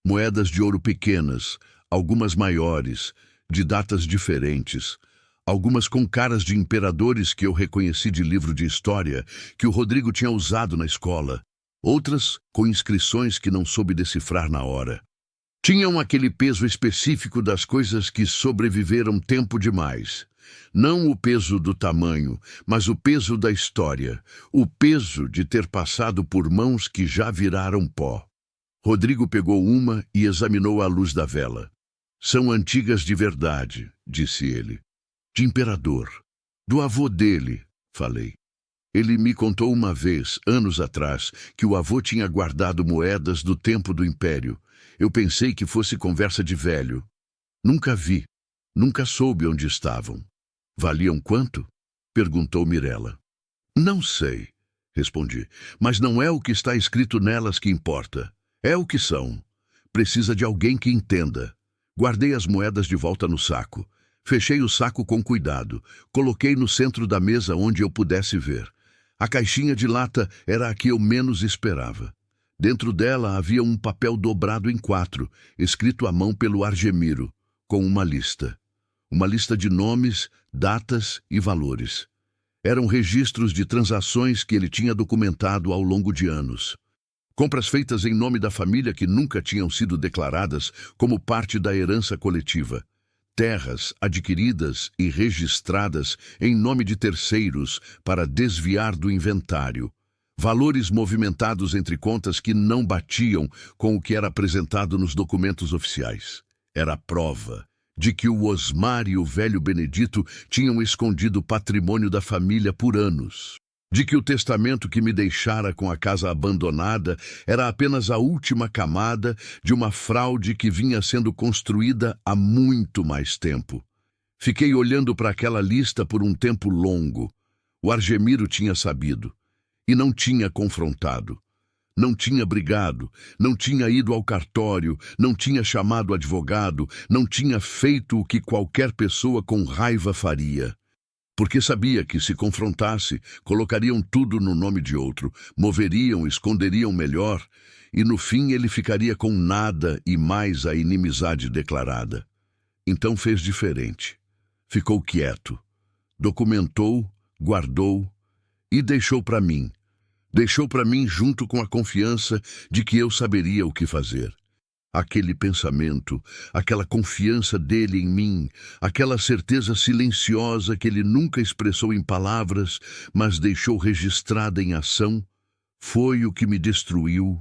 Moedas de ouro pequenas, algumas maiores, de datas diferentes. Algumas com caras de imperadores que eu reconheci de livro de história, que o Rodrigo tinha usado na escola. Outras com inscrições que não soube decifrar na hora. Tinham aquele peso específico das coisas que sobreviveram tempo demais. Não o peso do tamanho, mas o peso da história. O peso de ter passado por mãos que já viraram pó. Rodrigo pegou uma e examinou à luz da vela. "São antigas de verdade", disse ele. "De imperador. Do avô dele", falei. Ele me contou uma vez, anos atrás, que o avô tinha guardado moedas do tempo do Império. Eu pensei que fosse conversa de velho. Nunca vi, nunca soube onde estavam. "Valiam quanto?" perguntou Mirela. "Não sei", respondi, "mas não é o que está escrito nelas que importa. É o que são. Precisa de alguém que entenda." Guardei as moedas de volta no saco. Fechei o saco com cuidado, coloquei no centro da mesa onde eu pudesse ver. A caixinha de lata era a que eu menos esperava. Dentro dela havia um papel dobrado em 4, escrito à mão pelo Argemiro, com uma lista. Uma lista de nomes, datas e valores. Eram registros de transações que ele tinha documentado ao longo de anos. Compras feitas em nome da família que nunca tinham sido declaradas como parte da herança coletiva. Terras adquiridas e registradas em nome de terceiros para desviar do inventário. Valores movimentados entre contas que não batiam com o que era apresentado nos documentos oficiais. Era a prova de que o Osmar e o velho Benedito tinham escondido o patrimônio da família por anos. De que o testamento que me deixara com a casa abandonada era apenas a última camada de uma fraude que vinha sendo construída há muito mais tempo. Fiquei olhando para aquela lista por um tempo longo. O Argemiro tinha sabido e não tinha confrontado. Não tinha brigado, não tinha ido ao cartório, não tinha chamado advogado, não tinha feito o que qualquer pessoa com raiva faria. Porque sabia que, se confrontasse, colocariam tudo no nome de outro, moveriam, esconderiam melhor, e no fim ele ficaria com nada e mais a inimizade declarada. Então fez diferente. Ficou quieto, documentou, guardou e deixou para mim. Deixou para mim junto com a confiança de que eu saberia o que fazer. Aquele pensamento, aquela confiança dele em mim, aquela certeza silenciosa que ele nunca expressou em palavras, mas deixou registrada em ação, foi o que me destruiu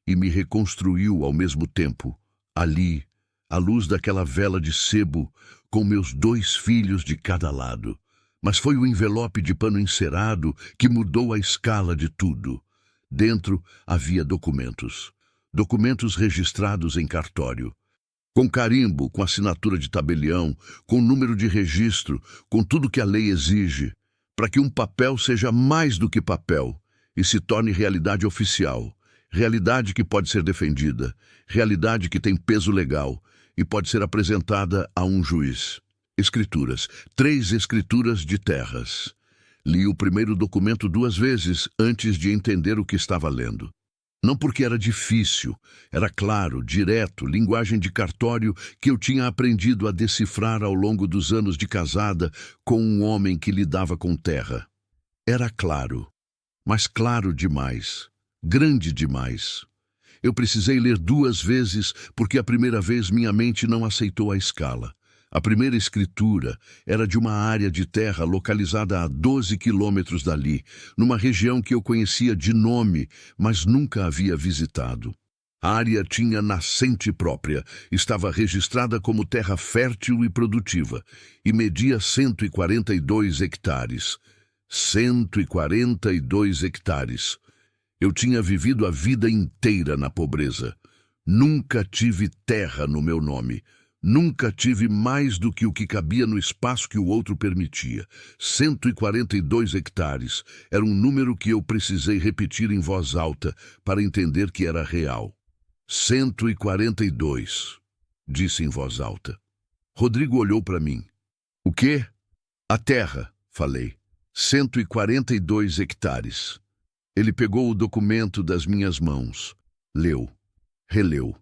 e me reconstruiu ao mesmo tempo, ali, à luz daquela vela de sebo, com meus 2 filhos de cada lado. Mas foi o envelope de pano encerado que mudou a escala de tudo. Dentro havia documentos. Documentos registrados em cartório. Com carimbo, com assinatura de tabelião, com número de registro, com tudo que a lei exige, para que um papel seja mais do que papel e se torne realidade oficial. Realidade que pode ser defendida. Realidade que tem peso legal e pode ser apresentada a um juiz. Escrituras, 3 escrituras de terras. Li o primeiro documento 2 vezes antes de entender o que estava lendo. Não porque era difícil, era claro, direto, linguagem de cartório que eu tinha aprendido a decifrar ao longo dos anos de casada com um homem que lidava com terra. Era claro, mas claro demais, grande demais. Eu precisei ler 2 vezes porque a primeira vez minha mente não aceitou a escala. A primeira escritura era de uma área de terra localizada a 12 quilômetros dali, numa região que eu conhecia de nome, mas nunca havia visitado. A área tinha nascente própria, estava registrada como terra fértil e produtiva, e media 142 hectares. 142 hectares. Eu tinha vivido a vida inteira na pobreza. Nunca tive terra no meu nome. Nunca tive mais do que o que cabia no espaço que o outro permitia. 142 hectares era um número que eu precisei repetir em voz alta para entender que era real. 142, disse em voz alta. Rodrigo olhou para mim. O quê? A terra, falei. 142 hectares. Ele pegou o documento das minhas mãos. Leu. Releu.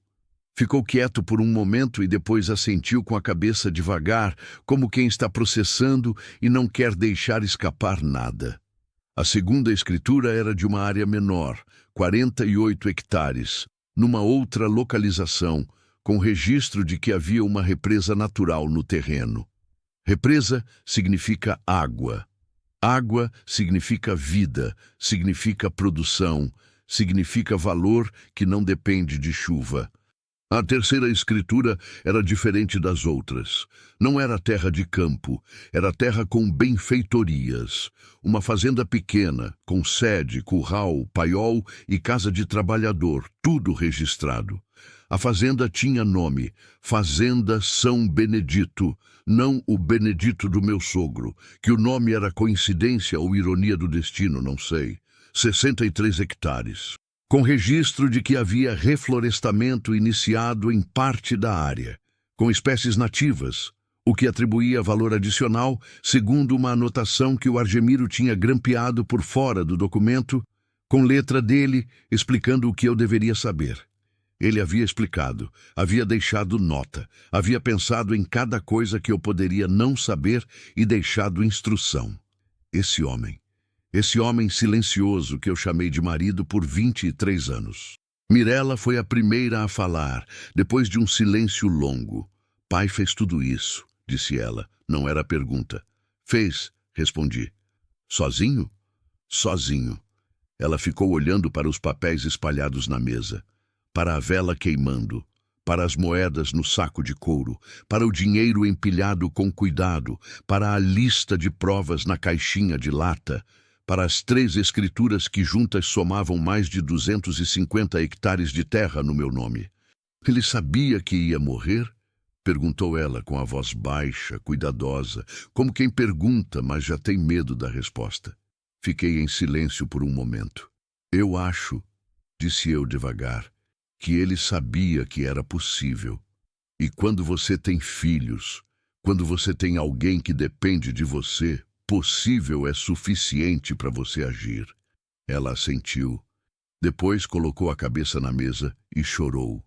Ficou quieto por um momento e depois assentiu com a cabeça devagar, como quem está processando e não quer deixar escapar nada. A segunda escritura era de uma área menor, 48 hectares, numa outra localização, com registro de que havia uma represa natural no terreno. Represa significa água. Água significa vida, significa produção, significa valor que não depende de chuva. A terceira escritura era diferente das outras. Não era terra de campo, era terra com benfeitorias. Uma fazenda pequena, com sede, curral, paiol e casa de trabalhador, tudo registrado. A fazenda tinha nome, Fazenda São Benedito, não o Benedito do meu sogro, que o nome era coincidência ou ironia do destino, não sei. 63 hectares. Com registro de que havia reflorestamento iniciado em parte da área, com espécies nativas, o que atribuía valor adicional, segundo uma anotação que o Argemiro tinha grampeado por fora do documento, com letra dele, explicando o que eu deveria saber. Ele havia explicado, havia deixado nota, havia pensado em cada coisa que eu poderia não saber e deixado instrução. Esse homem silencioso que eu chamei de marido por 23 anos. Mirella foi a primeira a falar, depois de um silêncio longo. Pai fez tudo isso, disse ela. Não era pergunta. Fez, respondi. Sozinho? Sozinho. Ela ficou olhando para os papéis espalhados na mesa, para a vela queimando, para as moedas no saco de couro, para o dinheiro empilhado com cuidado, para a lista de provas na caixinha de lata, para as 3 escrituras que juntas somavam mais de 250 hectares de terra no meu nome. Ele sabia que ia morrer? Perguntou ela com a voz baixa, cuidadosa, como quem pergunta, mas já tem medo da resposta. Fiquei em silêncio por um momento. Eu acho, disse eu devagar, que ele sabia que era possível. E quando você tem filhos, quando você tem alguém que depende de você, possível é suficiente para você agir. Ela assentiu. Depois colocou a cabeça na mesa e chorou.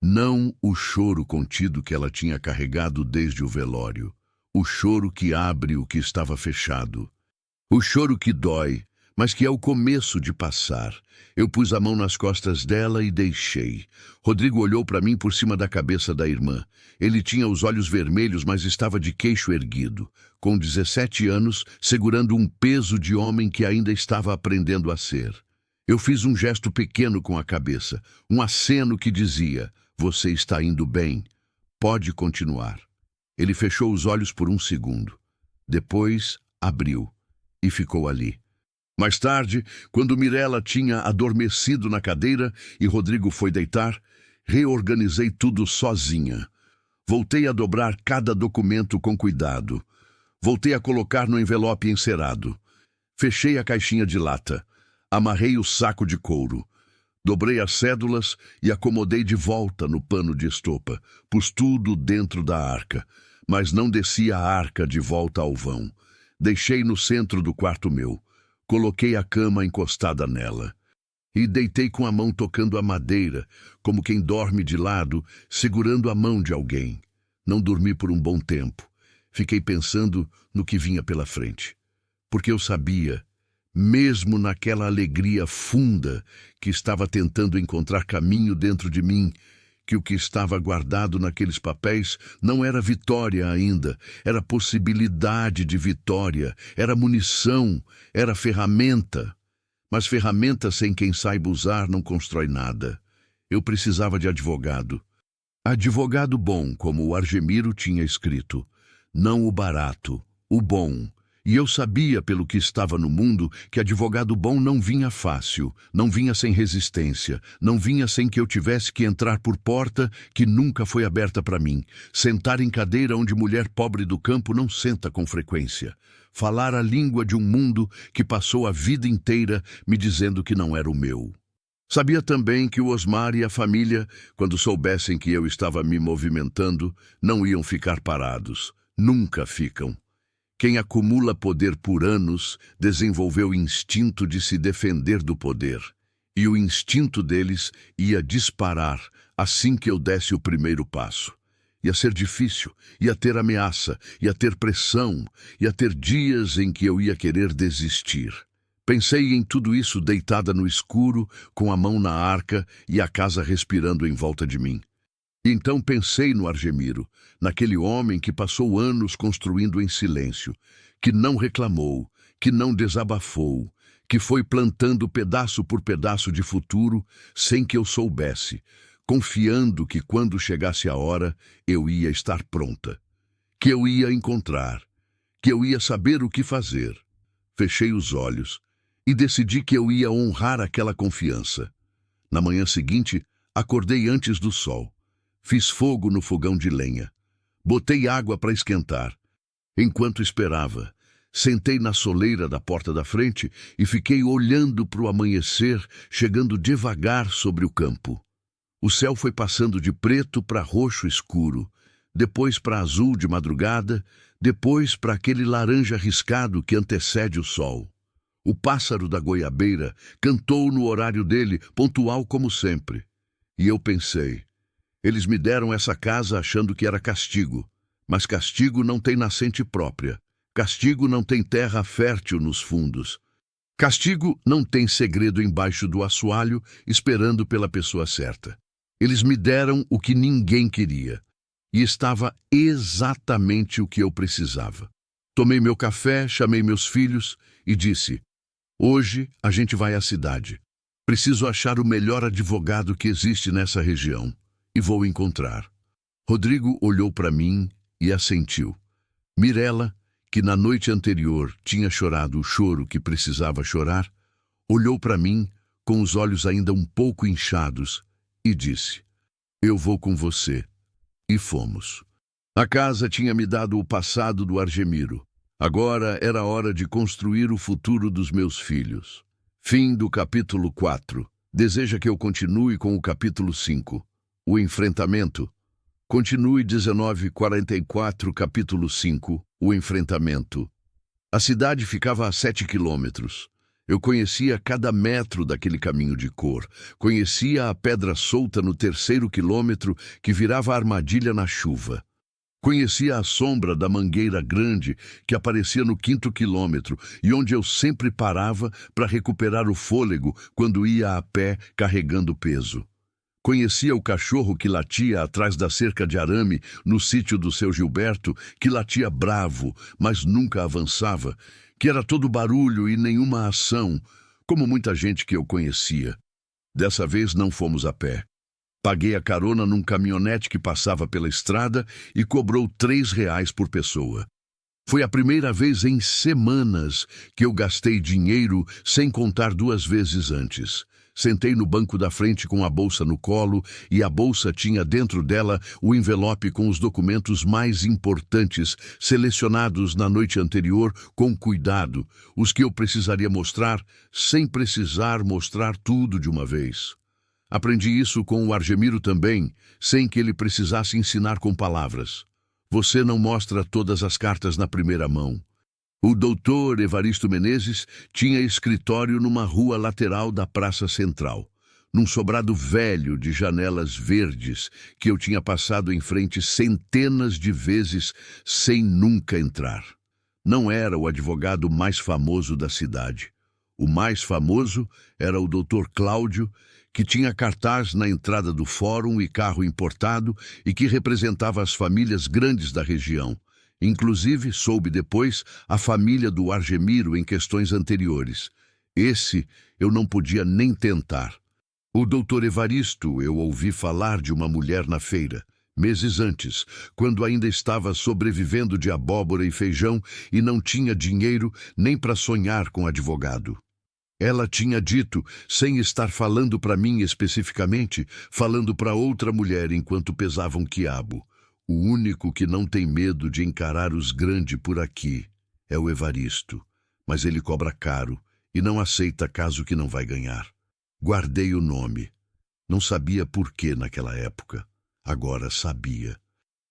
Não o choro contido que ela tinha carregado desde o velório. O choro que abre o que estava fechado. O choro que dói, mas que é o começo de passar. Eu pus a mão nas costas dela e deixei. Rodrigo olhou para mim por cima da cabeça da irmã. Ele tinha os olhos vermelhos, mas estava de queixo erguido, com 17 anos, segurando um peso de homem que ainda estava aprendendo a ser. Eu fiz um gesto pequeno com a cabeça, um aceno que dizia, você está indo bem, pode continuar. Ele fechou os olhos por um segundo. Depois, abriu e ficou ali. Mais tarde, quando Mirella tinha adormecido na cadeira e Rodrigo foi deitar, reorganizei tudo sozinha. Voltei a dobrar cada documento com cuidado. Voltei a colocar no envelope encerado. Fechei a caixinha de lata. Amarrei o saco de couro. Dobrei as cédulas e acomodei de volta no pano de estopa. Pus tudo dentro da arca, mas não desci a arca de volta ao vão. Deixei no centro do quarto meu. Coloquei a cama encostada nela. E deitei com a mão tocando a madeira, como quem dorme de lado, segurando a mão de alguém. Não dormi por um bom tempo. Fiquei pensando no que vinha pela frente. Porque eu sabia, mesmo naquela alegria funda que estava tentando encontrar caminho dentro de mim, que o que estava guardado naqueles papéis não era vitória ainda, era possibilidade de vitória, era munição, era ferramenta. Mas ferramenta sem quem saiba usar não constrói nada. Eu precisava de advogado. Advogado bom, como o Argemiro tinha escrito. Não o barato, o bom. E eu sabia, pelo que estava no mundo, que advogado bom não vinha fácil, não vinha sem resistência, não vinha sem que eu tivesse que entrar por porta que nunca foi aberta para mim, sentar em cadeira onde mulher pobre do campo não senta com frequência, falar a língua de um mundo que passou a vida inteira me dizendo que não era o meu. Sabia também que o Osmar e a família, quando soubessem que eu estava me movimentando, não iam ficar parados, nunca ficam. Quem acumula poder por anos desenvolveu o instinto de se defender do poder. E o instinto deles ia disparar assim que eu desse o primeiro passo. Ia ser difícil, ia ter ameaça, ia ter pressão, ia ter dias em que eu ia querer desistir. Pensei em tudo isso deitada no escuro, com a mão na arca e a casa respirando em volta de mim. E então pensei no Argemiro, naquele homem que passou anos construindo em silêncio, que não reclamou, que não desabafou, que foi plantando pedaço por pedaço de futuro sem que eu soubesse, confiando que quando chegasse a hora eu ia estar pronta, que eu ia encontrar, que eu ia saber o que fazer. Fechei os olhos e decidi que eu ia honrar aquela confiança. Na manhã seguinte, acordei antes do sol. Fiz fogo no fogão de lenha. Botei água para esquentar. Enquanto esperava, sentei na soleira da porta da frente e fiquei olhando para o amanhecer, chegando devagar sobre o campo. O céu foi passando de preto para roxo escuro. depois para azul de madrugada, depois para aquele laranja riscado que antecede o sol. O pássaro da goiabeira cantou no horário dele, pontual como sempre. E eu pensei, eles me deram essa casa achando que era castigo, mas castigo não tem nascente própria. Castigo não tem terra fértil nos fundos. Castigo não tem segredo embaixo do assoalho, esperando pela pessoa certa. Eles me deram o que ninguém queria. E estava exatamente o que eu precisava. Tomei meu café, chamei meus filhos e disse: hoje a gente vai à cidade. Preciso achar o melhor advogado que existe nessa região. E vou encontrar. Rodrigo olhou para mim e assentiu. Mirela, que na noite anterior tinha chorado o choro que precisava chorar, olhou para mim com os olhos ainda um pouco inchados e disse: eu vou com você. E fomos. A casa tinha me dado o passado do Argemiro. Agora era hora de construir o futuro dos meus filhos. Fim do capítulo 4. Deseja que eu continue com o capítulo 5. O enfrentamento. Continue 1944, capítulo 5. O enfrentamento. A cidade ficava a 7 quilômetros. Eu conhecia cada metro daquele caminho de cor. Conhecia a pedra solta no 3º quilômetro que virava armadilha na chuva. Conhecia a sombra da mangueira grande que aparecia no 5º quilômetro e onde eu sempre parava para recuperar o fôlego quando ia a pé carregando peso. Conhecia o cachorro que latia atrás da cerca de arame no sítio do seu Gilberto, que latia bravo, mas nunca avançava, que era todo barulho e nenhuma ação, como muita gente que eu conhecia. Dessa vez não fomos a pé. Paguei a carona num caminhonete que passava pela estrada e cobrou R$ 3 por pessoa. Foi a primeira vez em semanas que eu gastei dinheiro sem contar 2 vezes antes. Sentei no banco da frente com a bolsa no colo e a bolsa tinha dentro dela o envelope com os documentos mais importantes, selecionados na noite anterior com cuidado, os que eu precisaria mostrar sem precisar mostrar tudo de uma vez. Aprendi isso com o Argemiro também, sem que ele precisasse ensinar com palavras. Você não mostra todas as cartas na primeira mão. O doutor Evaristo Menezes tinha escritório numa rua lateral da Praça Central, num sobrado velho de janelas verdes que eu tinha passado em frente centenas de vezes sem nunca entrar. Não era o advogado mais famoso da cidade. O mais famoso era o doutor Cláudio, que tinha cartaz na entrada do fórum e carro importado e que representava as famílias grandes da região. Inclusive, soube depois, a família do Argemiro em questões anteriores. Esse eu não podia nem tentar. O doutor Evaristo, eu ouvi falar de uma mulher na feira, meses antes, quando ainda estava sobrevivendo de abóbora e feijão e não tinha dinheiro nem para sonhar com advogado. Ela tinha dito, sem estar falando para mim especificamente, falando para outra mulher enquanto pesava um quiabo. O único que não tem medo de encarar os grandes por aqui é o Evaristo, mas ele cobra caro e não aceita caso que não vai ganhar. Guardei o nome. Não sabia por que naquela época. Agora sabia.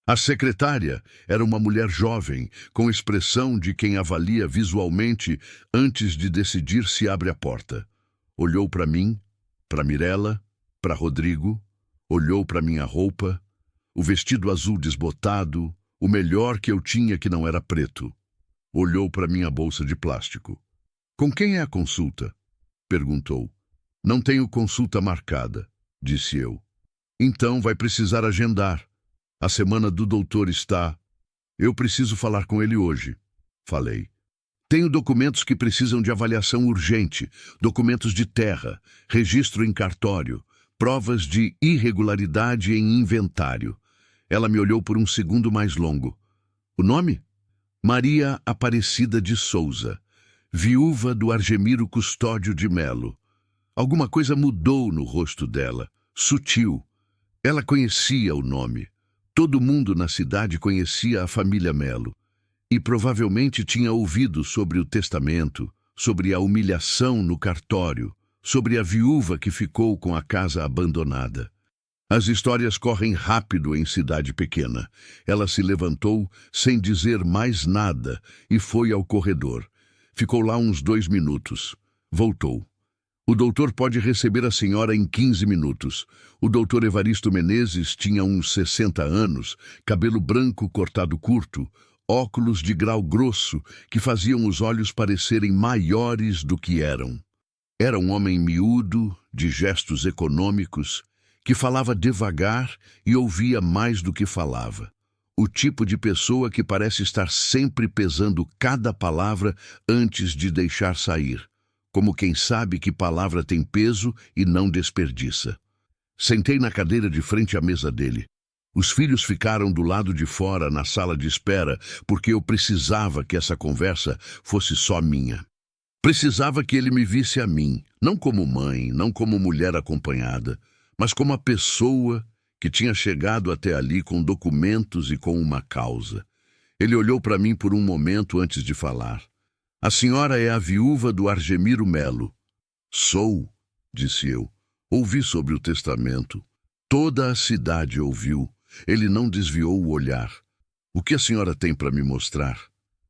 A secretária era uma mulher jovem, com expressão de quem avalia visualmente antes de decidir se abre a porta. Olhou para mim, para Mirela, para Rodrigo, olhou para minha roupa, o vestido azul desbotado, o melhor que eu tinha que não era preto. Olhou para minha bolsa de plástico. Com quem é a consulta? Perguntou. Não tenho consulta marcada, disse eu. Então vai precisar agendar. A semana do doutor está... Eu preciso falar com ele hoje, falei. Tenho documentos que precisam de avaliação urgente, documentos de terra, registro em cartório, provas de irregularidade em inventário. Ela me olhou por um segundo mais longo. O nome? Maria Aparecida de Souza, viúva do Argemiro Custódio de Melo. Alguma coisa mudou no rosto dela, sutil. Ela conhecia o nome. Todo mundo na cidade conhecia a família Melo. E provavelmente tinha ouvido sobre o testamento, sobre a humilhação no cartório, sobre a viúva que ficou com a casa abandonada. As histórias correm rápido em cidade pequena. Ela se levantou sem dizer mais nada e foi ao corredor. Ficou lá uns 2 minutos. Voltou. O doutor pode receber a senhora em 15 minutos. O doutor Evaristo Menezes tinha uns 60 anos, cabelo branco cortado curto, óculos de grau grosso que faziam os olhos parecerem maiores do que eram. Era um homem miúdo, de gestos econômicos, que falava devagar e ouvia mais do que falava. O tipo de pessoa que parece estar sempre pesando cada palavra antes de deixar sair, como quem sabe que palavra tem peso e não desperdiça. Sentei na cadeira de frente à mesa dele. Os filhos ficaram do lado de fora, na sala de espera, porque eu precisava que essa conversa fosse só minha. Precisava que ele me visse a mim, não como mãe, não como mulher acompanhada, mas como a pessoa que tinha chegado até ali com documentos e com uma causa. Ele olhou para mim por um momento antes de falar. A senhora é a viúva do Argemiro Melo. Sou, disse eu. Ouvi sobre o testamento. Toda a cidade ouviu. Ele não desviou o olhar. O que a senhora tem para me mostrar?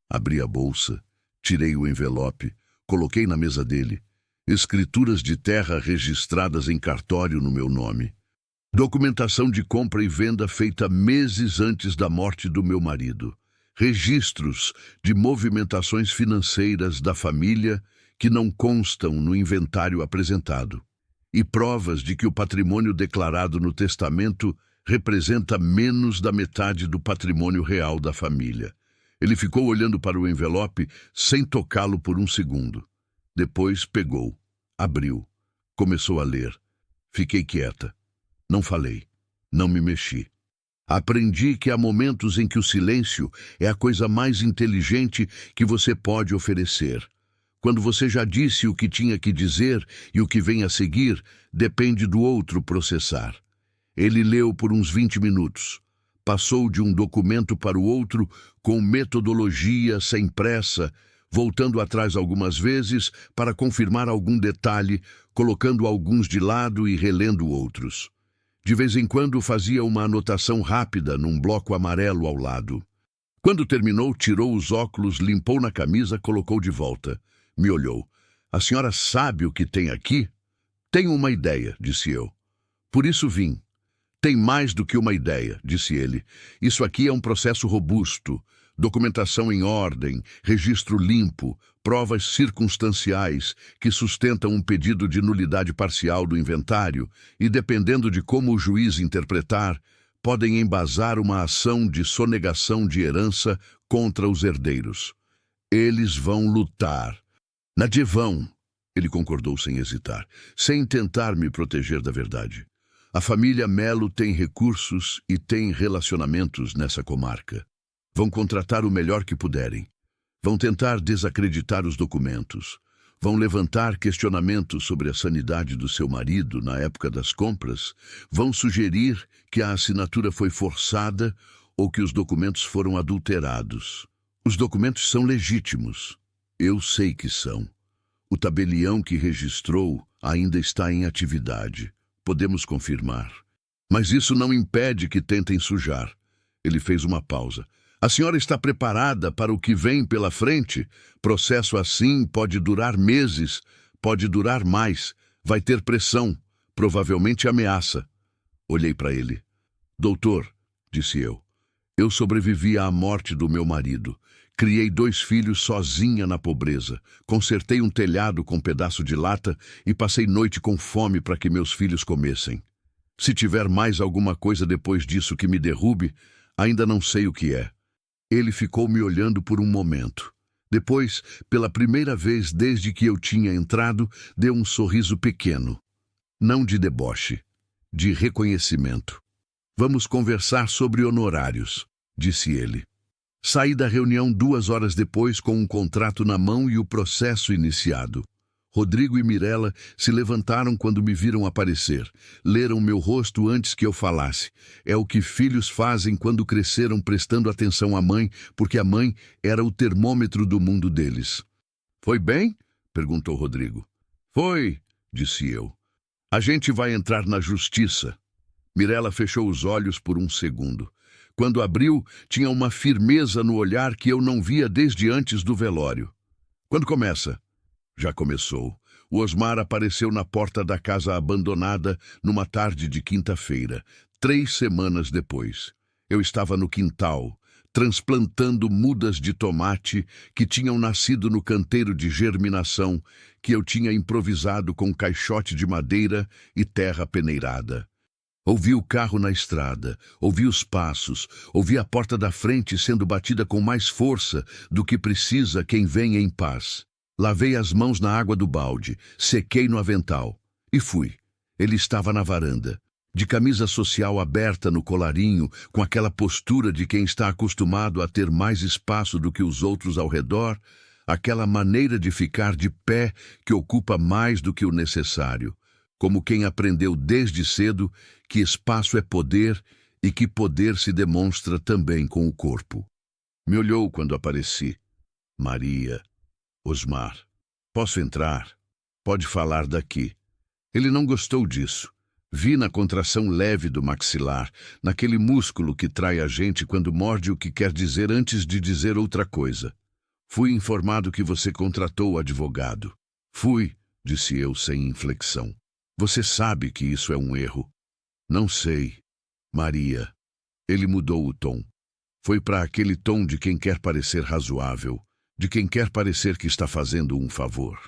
Abri a bolsa, tirei o envelope, coloquei na mesa dele. Escrituras de terra registradas em cartório no meu nome. Documentação de compra e venda feita meses antes da morte do meu marido. Registros de movimentações financeiras da família que não constam no inventário apresentado. E provas de que o patrimônio declarado no testamento representa menos da metade do patrimônio real da família. Ele ficou olhando para o envelope sem tocá-lo por um segundo. Depois pegou, abriu, começou a ler. Fiquei quieta. Não falei, não me mexi. Aprendi que há momentos em que o silêncio é a coisa mais inteligente que você pode oferecer. Quando você já disse o que tinha que dizer e o que vem a seguir depende do outro processar. Ele leu por uns 20 minutos. Passou de um documento para o outro com metodologia, sem pressa, voltando atrás algumas vezes para confirmar algum detalhe, colocando alguns de lado e relendo outros. De vez em quando fazia uma anotação rápida num bloco amarelo ao lado. Quando terminou, tirou os óculos, limpou na camisa, colocou de volta. Me olhou. A senhora sabe o que tem aqui? Tenho uma ideia, disse eu. Por isso vim. Tem mais do que uma ideia, disse ele. Isso aqui é um processo robusto. Documentação em ordem, registro limpo, provas circunstanciais que sustentam um pedido de nulidade parcial do inventário e, dependendo de como o juiz interpretar, podem embasar uma ação de sonegação de herança contra os herdeiros. Eles vão lutar. Vão, ele concordou sem hesitar, sem tentar me proteger da verdade. A família Melo tem recursos e tem relacionamentos nessa comarca. Vão contratar o melhor que puderem. Vão tentar desacreditar os documentos. Vão levantar questionamentos sobre a sanidade do seu marido na época das compras. Vão sugerir que a assinatura foi forçada ou que os documentos foram adulterados. Os documentos são legítimos. Eu sei que são. O tabelião que registrou ainda está em atividade. Podemos confirmar. Mas isso não impede que tentem sujar. Ele fez uma pausa. A senhora está preparada para o que vem pela frente? Processo assim pode durar meses, pode durar mais. Vai ter pressão, provavelmente ameaça. Olhei para ele. Doutor, disse eu sobrevivi à morte do meu marido. Criei 2 filhos sozinha na pobreza. Consertei um telhado com um pedaço de lata e passei noite com fome para que meus filhos comessem. Se tiver mais alguma coisa depois disso que me derrube, ainda não sei o que é. Ele ficou me olhando por um momento. Depois, pela primeira vez desde que eu tinha entrado, deu um sorriso pequeno. Não de deboche, de reconhecimento. Vamos conversar sobre honorários, disse ele. Saí da reunião 2 horas depois com um contrato na mão e o processo iniciado. Rodrigo e Mirella se levantaram quando me viram aparecer. Leram meu rosto antes que eu falasse. É o que filhos fazem quando cresceram prestando atenção à mãe, porque a mãe era o termômetro do mundo deles. Foi bem? Perguntou Rodrigo. Foi, disse eu. A gente vai entrar na justiça. Mirela fechou os olhos por um segundo. Quando abriu, tinha uma firmeza no olhar que eu não via desde antes do velório. Quando começa? Já começou. O Osmar apareceu na porta da casa abandonada numa tarde de quinta-feira, 3 semanas depois. Eu estava no quintal, transplantando mudas de tomate que tinham nascido no canteiro de germinação que eu tinha improvisado com caixote de madeira e terra peneirada. Ouvi o carro na estrada, ouvi os passos, ouvi a porta da frente sendo batida com mais força do que precisa quem vem em paz. Lavei as mãos na água do balde, sequei no avental e fui. Ele estava na varanda, de camisa social aberta no colarinho, com aquela postura de quem está acostumado a ter mais espaço do que os outros ao redor, aquela maneira de ficar de pé que ocupa mais do que o necessário, como quem aprendeu desde cedo que espaço é poder e que poder se demonstra também com o corpo. Me olhou quando apareci. Maria, Osmar, posso entrar? Pode falar daqui. Ele não gostou disso. Vi na contração leve do maxilar, naquele músculo que trai a gente quando morde o que quer dizer antes de dizer outra coisa. Fui informado que você contratou o advogado. Fui, disse eu sem inflexão. Você sabe que isso é um erro. Não sei. Maria. Ele mudou o tom. Foi para aquele tom de quem quer parecer razoável, de quem quer parecer que está fazendo um favor.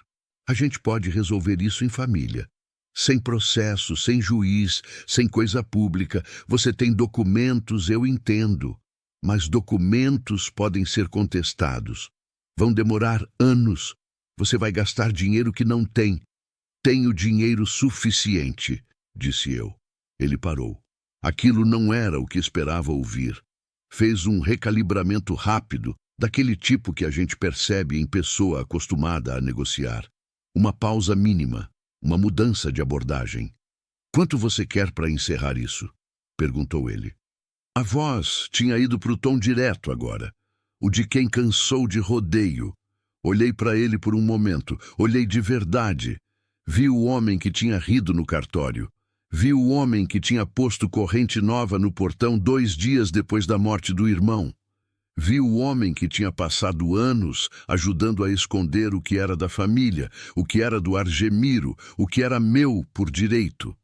A gente pode resolver isso em família. Sem processo, sem juiz, sem coisa pública. Você tem documentos, eu entendo. Mas documentos podem ser contestados. Vão demorar anos. Você vai gastar dinheiro que não tem. Tenho dinheiro suficiente, disse eu. Ele parou. Aquilo não era o que esperava ouvir. Fez um recalibramento rápido, daquele tipo que a gente percebe em pessoa acostumada a negociar. Uma pausa mínima, uma mudança de abordagem. Quanto você quer para encerrar isso? Perguntou ele. A voz tinha ido para o tom direto agora, o de quem cansou de rodeio. Olhei para ele por um momento, olhei de verdade. Vi o homem que tinha rido no cartório. Vi o homem que tinha posto corrente nova no portão 2 dias depois da morte do irmão. Vi o homem que tinha passado anos ajudando a esconder o que era da família, o que era do Argemiro, o que era meu por direito.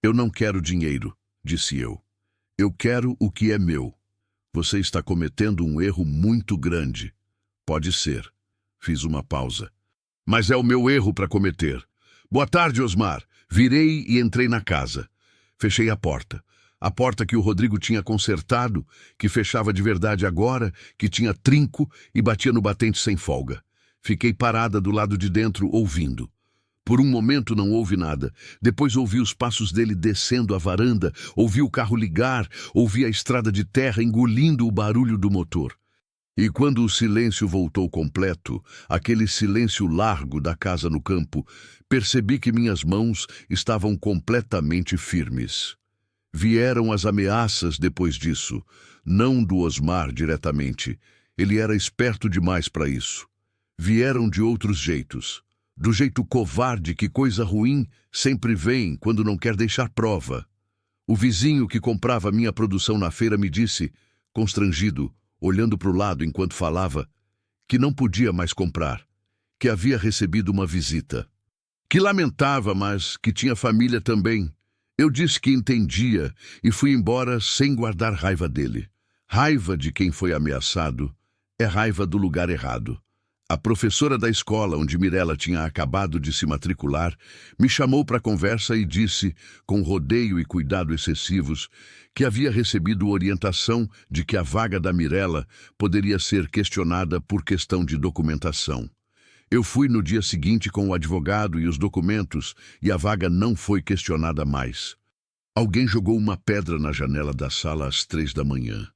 Eu não quero dinheiro, disse eu. Eu quero o que é meu. Você está cometendo um erro muito grande. Pode ser. Fiz uma pausa. Mas é o meu erro para cometer. Boa tarde, Osmar. Virei e entrei na casa. Fechei a porta. A porta que o Rodrigo tinha consertado, que fechava de verdade agora, que tinha trinco e batia no batente sem folga. Fiquei parada do lado de dentro, ouvindo. Por um momento não houve nada. Depois ouvi os passos dele descendo a varanda, ouvi o carro ligar, ouvi a estrada de terra engolindo o barulho do motor. E quando o silêncio voltou completo, aquele silêncio largo da casa no campo, percebi que minhas mãos estavam completamente firmes. Vieram as ameaças depois disso, não do Osmar diretamente. Ele era esperto demais para isso. Vieram de outros jeitos. Do jeito covarde que coisa ruim sempre vem quando não quer deixar prova. O vizinho que comprava minha produção na feira me disse, constrangido, olhando para o lado enquanto falava, que não podia mais comprar, que havia recebido uma visita. Que lamentava, mas que tinha família também. Eu disse que entendia e fui embora sem guardar raiva dele. Raiva de quem foi ameaçado é raiva do lugar errado. A professora da escola onde Mirela tinha acabado de se matricular me chamou para conversa e disse, com rodeio e cuidado excessivos, que havia recebido orientação de que a vaga da Mirela poderia ser questionada por questão de documentação. Eu fui no dia seguinte com o advogado e os documentos e a vaga não foi questionada mais. Alguém jogou uma pedra na janela da sala às 3 da manhã.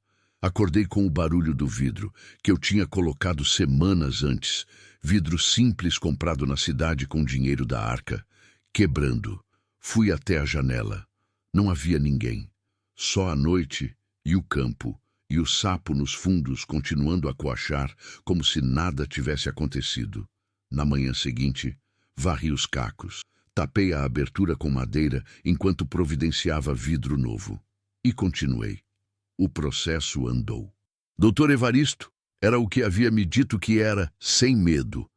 Acordei com o barulho do vidro, que eu tinha colocado semanas antes, vidro simples comprado na cidade com dinheiro da arca, quebrando. Fui até a janela. Não havia ninguém. Só a noite e o campo, e o sapo nos fundos continuando a coachar como se nada tivesse acontecido. Na manhã seguinte, varri os cacos. Tapei a abertura com madeira enquanto providenciava vidro novo. E continuei. O processo andou. Doutor Evaristo era o que havia me dito que era, sem medo.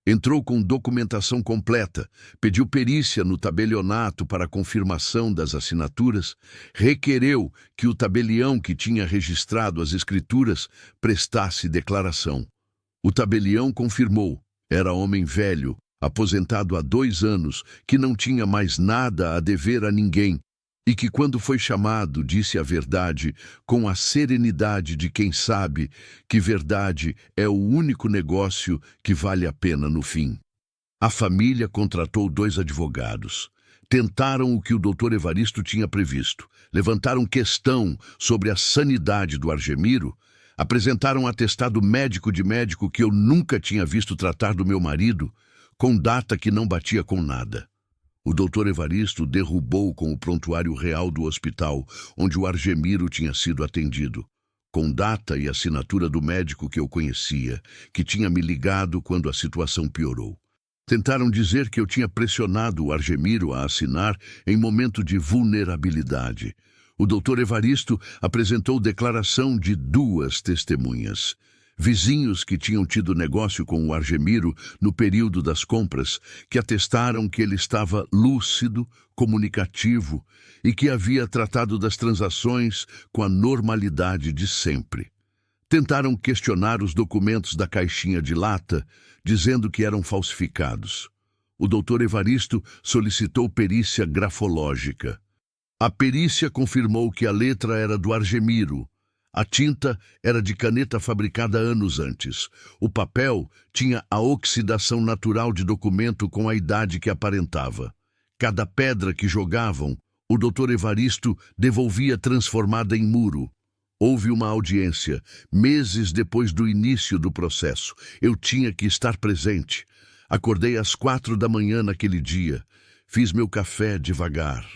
Entrou com documentação completa, pediu perícia no tabelionato para confirmação das assinaturas, requereu que o tabelião que tinha registrado as escrituras prestasse declaração. O tabelião confirmou. Era homem velho, aposentado há 2 anos, que não tinha mais nada a dever a ninguém, e que, quando foi chamado, disse a verdade com a serenidade de quem sabe que verdade é o único negócio que vale a pena no fim. A família contratou 2 advogados. Tentaram o que o doutor Evaristo tinha previsto. Levantaram questão sobre a sanidade do Argemiro, apresentaram um atestado médico de médico que eu nunca tinha visto tratar do meu marido, com data que não batia com nada. O doutor Evaristo derrubou com o prontuário real do hospital, onde o Argemiro tinha sido atendido, com data e assinatura do médico que eu conhecia, que tinha me ligado quando a situação piorou. Tentaram dizer que eu tinha pressionado o Argemiro a assinar em momento de vulnerabilidade. O doutor Evaristo apresentou declaração de 2 testemunhas. Vizinhos que tinham tido negócio com o Argemiro no período das compras, que atestaram que ele estava lúcido, comunicativo e que havia tratado das transações com a normalidade de sempre. Tentaram questionar os documentos da caixinha de lata, dizendo que eram falsificados. O doutor Evaristo solicitou perícia grafológica. A perícia confirmou que a letra era do Argemiro. A tinta era de caneta fabricada anos antes. O papel tinha a oxidação natural de documento com a idade que aparentava. Cada pedra que jogavam, o doutor Evaristo devolvia transformada em muro. Houve uma audiência, meses depois do início do processo. Eu tinha que estar presente. Acordei às 4 da manhã naquele dia. Fiz meu café devagar.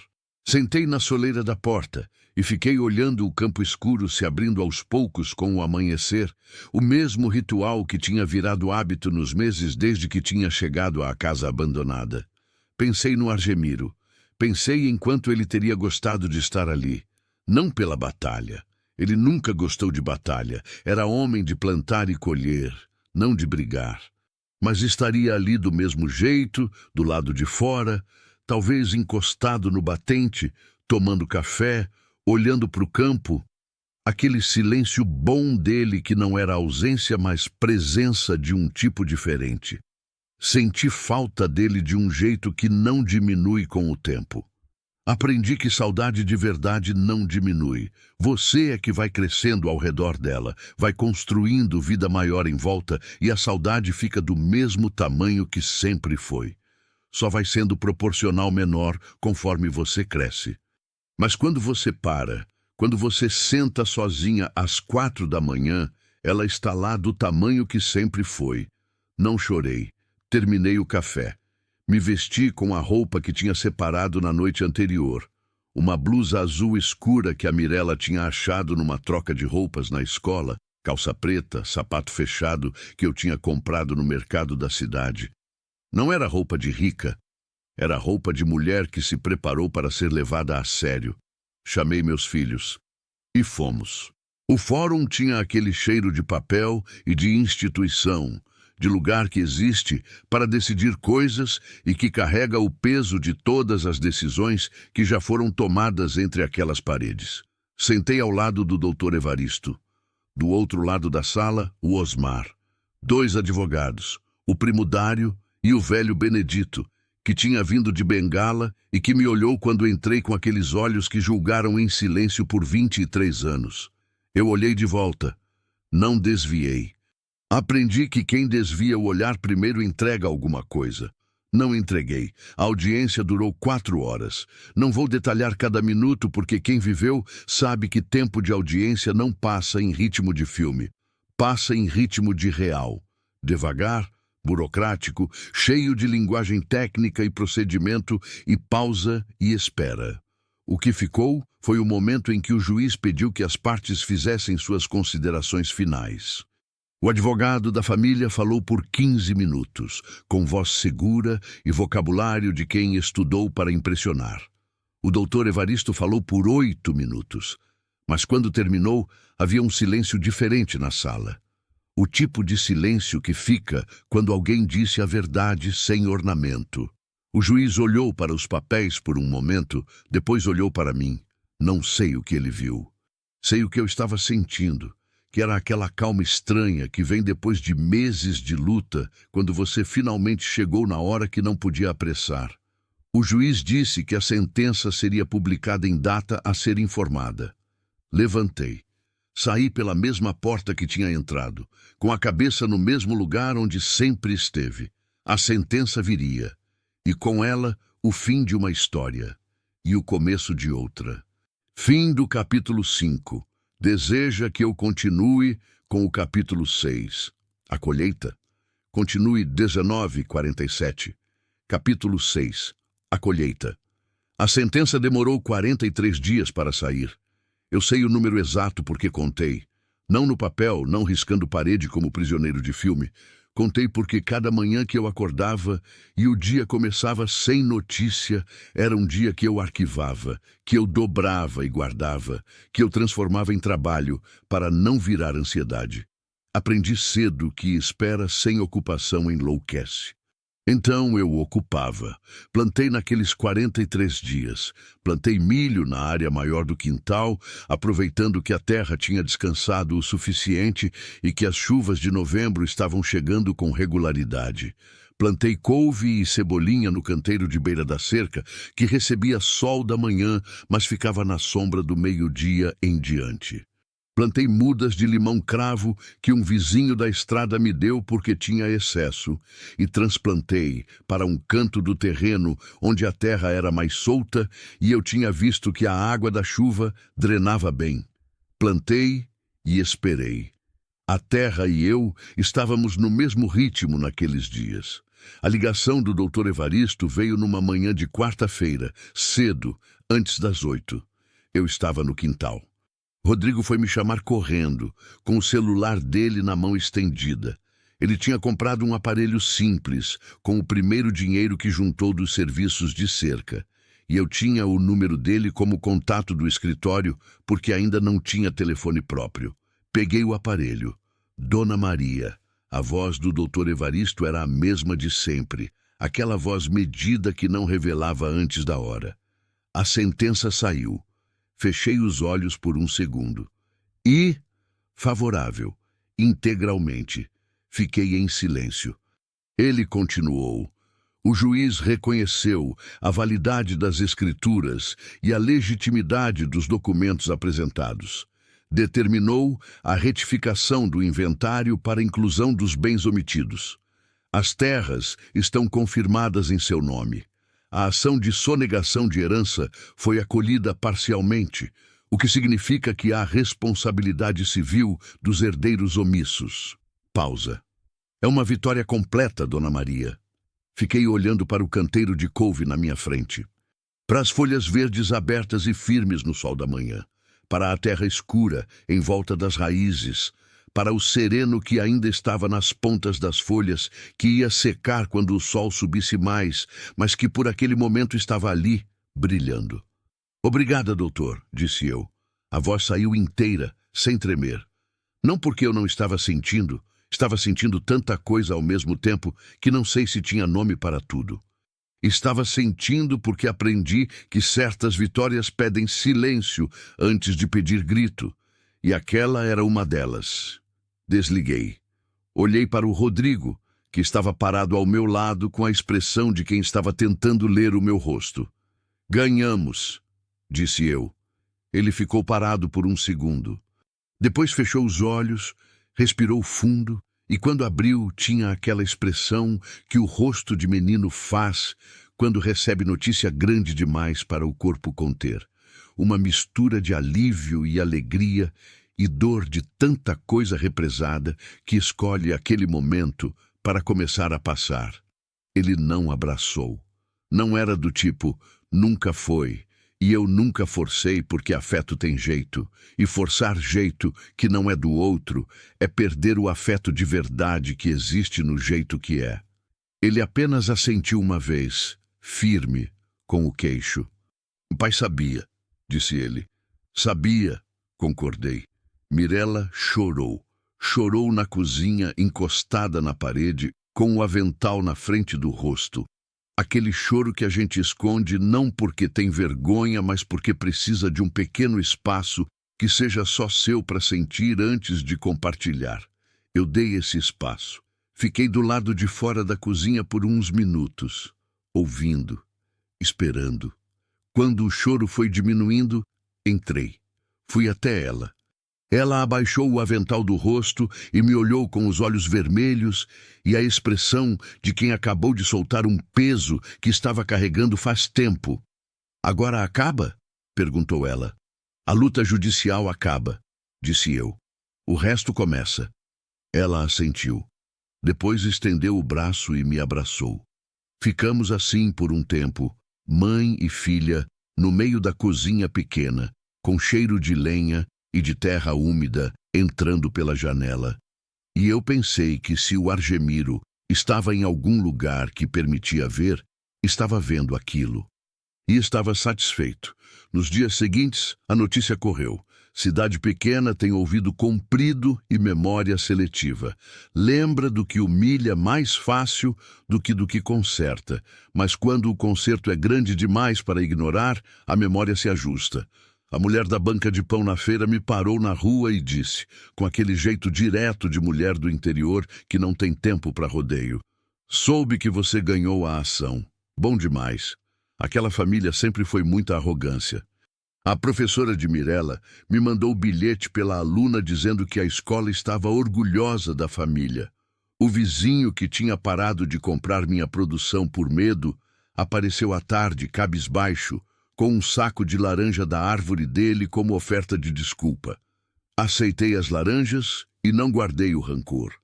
Sentei na soleira da porta e fiquei olhando o campo escuro se abrindo aos poucos com o amanhecer, o mesmo ritual que tinha virado hábito nos meses desde que tinha chegado à casa abandonada. Pensei no Argemiro. Pensei em quanto ele teria gostado de estar ali. Não pela batalha. Ele nunca gostou de batalha. Era homem de plantar e colher, não de brigar. Mas estaria ali do mesmo jeito, do lado de fora, talvez encostado no batente, tomando café, olhando para o campo, aquele silêncio bom dele que não era ausência, mas presença de um tipo diferente. Senti falta dele de um jeito que não diminui com o tempo. Aprendi que saudade de verdade não diminui. Você é que vai crescendo ao redor dela, vai construindo vida maior em volta e a saudade fica do mesmo tamanho que sempre foi. Só vai sendo proporcional menor conforme você cresce. Mas quando você para, quando você senta sozinha às 4 da manhã, ela está lá do tamanho que sempre foi. Não chorei. Terminei o café. Me vesti com a roupa que tinha separado na noite anterior. Uma blusa azul escura que a Mirella tinha achado numa troca de roupas na escola, calça preta, sapato fechado que eu tinha comprado no mercado da cidade. Não era roupa de rica. Era roupa de mulher que se preparou para ser levada a sério. Chamei meus filhos. E fomos. O fórum tinha aquele cheiro de papel e de instituição, de lugar que existe para decidir coisas e que carrega o peso de todas as decisões que já foram tomadas entre aquelas paredes. Sentei ao lado do doutor Evaristo. Do outro lado da sala, o Osmar. 2 advogados, o primo Dário e o velho Benedito, que tinha vindo de Bengala e que me olhou quando entrei com aqueles olhos que julgaram em silêncio por 23 anos. Eu olhei de volta. Não desviei. Aprendi que quem desvia o olhar primeiro entrega alguma coisa. Não entreguei. A audiência durou 4 horas. Não vou detalhar cada minuto porque quem viveu sabe que tempo de audiência não passa em ritmo de filme. Passa em ritmo de real. Devagar, burocrático, cheio de linguagem técnica e procedimento, e pausa e espera. O que ficou foi o momento em que o juiz pediu que as partes fizessem suas considerações finais. O advogado da família falou por 15 minutos, com voz segura e vocabulário de quem estudou para impressionar. O doutor Evaristo falou por 8 minutos, mas quando terminou, havia um silêncio diferente na sala. O tipo de silêncio que fica quando alguém disse a verdade sem ornamento. O juiz olhou para os papéis por um momento, depois olhou para mim. Não sei o que ele viu. Sei o que eu estava sentindo, que era aquela calma estranha que vem depois de meses de luta, quando você finalmente chegou na hora que não podia apressar. O juiz disse que a sentença seria publicada em data a ser informada. Levantei. Saí pela mesma porta que tinha entrado, com a cabeça no mesmo lugar onde sempre esteve. A sentença viria, e com ela o fim de uma história, e o começo de outra. Fim do capítulo 5. Deseja que eu continue com o capítulo 6. A colheita. Continue 19:47. Capítulo 6. A colheita. A sentença demorou 43 dias para sair. Eu sei o número exato porque contei. Não no papel, não riscando parede como prisioneiro de filme. Contei porque cada manhã que eu acordava e o dia começava sem notícia, era um dia que eu arquivava, que eu dobrava e guardava, que eu transformava em trabalho para não virar ansiedade. Aprendi cedo que espera sem ocupação enlouquece. Então eu ocupava. Plantei naqueles 43 dias. Plantei milho na área maior do quintal, aproveitando que a terra tinha descansado o suficiente e que as chuvas de novembro estavam chegando com regularidade. Plantei couve e cebolinha no canteiro de beira da cerca, que recebia sol da manhã, mas ficava na sombra do meio-dia em diante. Plantei mudas de limão-cravo que um vizinho da estrada me deu porque tinha excesso e transplantei para um canto do terreno onde a terra era mais solta e eu tinha visto que a água da chuva drenava bem. Plantei e esperei. A terra e eu estávamos no mesmo ritmo naqueles dias. A ligação do doutor Evaristo veio numa manhã de quarta-feira, cedo, antes das 8. Eu estava no quintal. Rodrigo foi me chamar correndo, com o celular dele na mão estendida. Ele tinha comprado um aparelho simples, com o primeiro dinheiro que juntou dos serviços de cerca. E eu tinha o número dele como contato do escritório, porque ainda não tinha telefone próprio. Peguei o aparelho. Dona Maria. A voz do doutor Evaristo era a mesma de sempre, aquela voz medida que não revelava antes da hora. A sentença saiu. Fechei os olhos por um segundo. E, favorável, integralmente, fiquei em silêncio. Ele continuou. O juiz reconheceu a validade das escrituras e a legitimidade dos documentos apresentados. Determinou a retificação do inventário para inclusão dos bens omitidos. As terras estão confirmadas em seu nome. A ação de sonegação de herança foi acolhida parcialmente, o que significa que há responsabilidade civil dos herdeiros omissos. Pausa. É uma vitória completa, Dona Maria. Fiquei olhando para o canteiro de couve na minha frente, para as folhas verdes abertas e firmes no sol da manhã, para a terra escura em volta das raízes, para o sereno que ainda estava nas pontas das folhas, que ia secar quando o sol subisse mais, mas que por aquele momento estava ali, brilhando. Obrigada, doutor, disse eu. A voz saiu inteira, sem tremer. Não porque eu não estava sentindo tanta coisa ao mesmo tempo que não sei se tinha nome para tudo. Estava sentindo porque aprendi que certas vitórias pedem silêncio antes de pedir grito, e aquela era uma delas. Desliguei. Olhei para o Rodrigo, que estava parado ao meu lado com a expressão de quem estava tentando ler o meu rosto. Ganhamos, disse eu. Ele ficou parado por um segundo. Depois fechou os olhos, respirou fundo, e quando abriu tinha aquela expressão que o rosto de menino faz quando recebe notícia grande demais para o corpo conter. Uma mistura de alívio e alegria e dor de tanta coisa represada que escolhe aquele momento para começar a passar. Ele não abraçou. Não era do tipo, nunca foi, E eu nunca forcei porque afeto tem jeito, e forçar jeito que não é do outro é perder o afeto de verdade que existe no jeito que é. Ele apenas assentiu uma vez, firme, com o queixo. O pai sabia, disse ele. Sabia, concordei. Mirella chorou. Chorou na cozinha, encostada na parede, com o avental na frente do rosto. Aquele choro que a gente esconde não porque tem vergonha, mas porque precisa de um pequeno espaço que seja só seu para sentir antes de compartilhar. Eu dei esse espaço. Fiquei do lado de fora da cozinha por uns minutos, ouvindo, esperando. Quando o choro foi diminuindo, entrei. Fui até ela. Ela abaixou o avental do rosto e me olhou com os olhos vermelhos e a expressão de quem acabou de soltar um peso que estava carregando faz tempo. Agora acaba? Perguntou ela. A luta judicial acaba, disse eu. O resto começa. Ela assentiu. Depois estendeu o braço e me abraçou. Ficamos assim por um tempo, mãe e filha, no meio da cozinha pequena, com cheiro de lenha e de terra úmida entrando pela janela. E eu pensei que se o Argemiro estava em algum lugar que permitia ver, estava vendo aquilo. E estava satisfeito. Nos dias seguintes, a notícia correu. Cidade pequena tem ouvido comprido e memória seletiva. Lembra do que humilha mais fácil do que conserta. Mas quando o conserto é grande demais para ignorar, a memória se ajusta. A mulher da banca de pão na feira me parou na rua e disse, com aquele jeito direto de mulher do interior que não tem tempo para rodeio: soube que você ganhou a ação. Bom demais. Aquela família sempre foi muita arrogância. A professora de Mirella me mandou bilhete pela aluna dizendo que a escola estava orgulhosa da família. O vizinho que tinha parado de comprar minha produção por medo apareceu à tarde, cabisbaixo, com um saco de laranja da árvore dele como oferta de desculpa. Aceitei as laranjas e não guardei o rancor.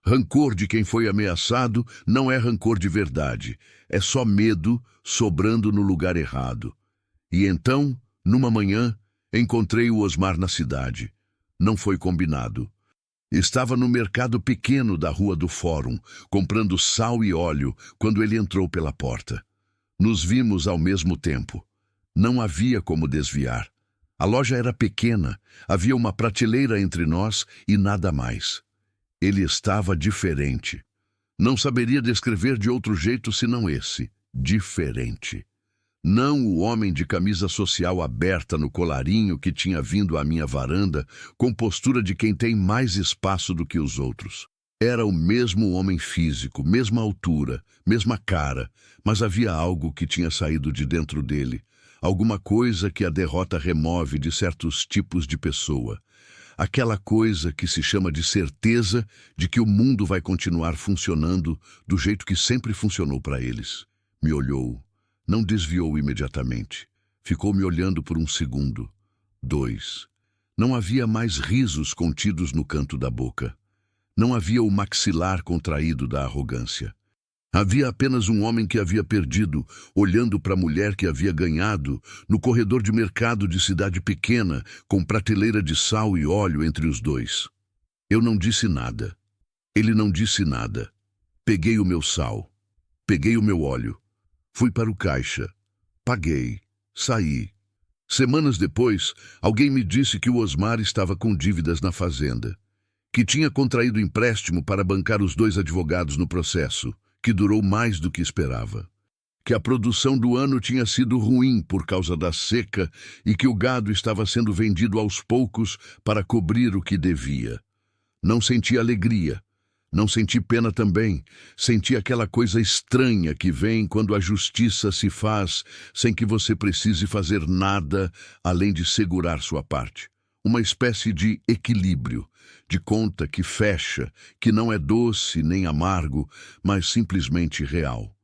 Rancor de quem foi ameaçado não é rancor de verdade, é só medo sobrando no lugar errado. E então, numa manhã, encontrei o Osmar na cidade. Não foi combinado. Estava no mercado pequeno da Rua do Fórum, comprando sal e óleo, quando ele entrou pela porta. Nos vimos ao mesmo tempo. Não havia como desviar. A loja era pequena, havia uma prateleira entre nós e nada mais. Ele estava diferente. Não saberia descrever de outro jeito senão esse, diferente. Não o homem de camisa social aberta no colarinho que tinha vindo à minha varanda com postura de quem tem mais espaço do que os outros. Era o mesmo homem físico, mesma altura, mesma cara, mas havia algo que tinha saído de dentro dele. Alguma coisa que a derrota remove de certos tipos de pessoa. Aquela coisa que se chama de certeza de que o mundo vai continuar funcionando do jeito que sempre funcionou para eles. Me olhou. Não desviou imediatamente. Ficou me olhando por um segundo. 2. Não havia mais risos contidos no canto da boca. Não havia o maxilar contraído da arrogância. Havia apenas um homem que havia perdido, olhando para a mulher que havia ganhado, no corredor de mercado de cidade pequena, com prateleira de sal e óleo entre os dois. Eu não disse nada. Ele não disse nada. Peguei o meu sal. Peguei o meu óleo. Fui para o caixa. Paguei. Saí. Semanas depois, alguém me disse que o Osmar estava com dívidas na fazenda, que tinha contraído empréstimo para bancar os 2 advogados no processo, que durou mais do que esperava, que a produção do ano tinha sido ruim por causa da seca e que o gado estava sendo vendido aos poucos para cobrir o que devia. Não senti alegria. Não senti pena também. Senti aquela coisa estranha que vem quando a justiça se faz sem que você precise fazer nada além de segurar sua parte. Uma espécie de equilíbrio, de conta que fecha, que não é doce nem amargo, mas simplesmente real.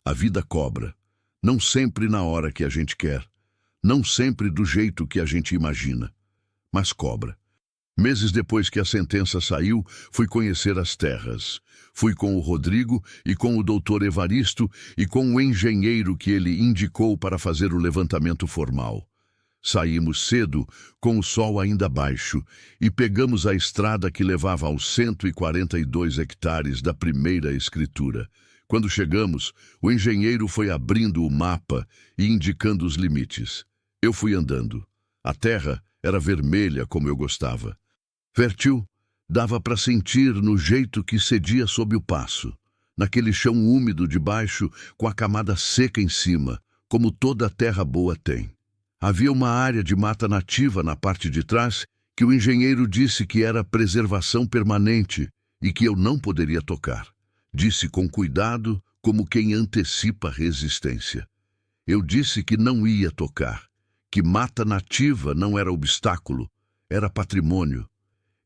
A vida cobra. Não sempre na hora que a gente quer. Não sempre do jeito que a gente imagina. Mas cobra. Meses depois que a sentença saiu, fui conhecer as terras. Fui com o Rodrigo e com o doutor Evaristo e com o engenheiro que ele indicou para fazer o levantamento formal. Saímos cedo, com o sol ainda baixo, e pegamos a estrada que levava aos 142 hectares da primeira escritura. Quando chegamos, o engenheiro foi abrindo o mapa e indicando os limites. Eu fui andando. A terra era vermelha como eu gostava. Fértil, dava para sentir no jeito que cedia sob o passo, naquele chão úmido de baixo com a camada seca em cima, como toda terra boa tem. Havia uma área de mata nativa na parte de trás que o engenheiro disse que era preservação permanente e que eu não poderia tocar. Disse com cuidado, como quem antecipa resistência. Eu disse que não ia tocar, que mata nativa não era obstáculo, era patrimônio.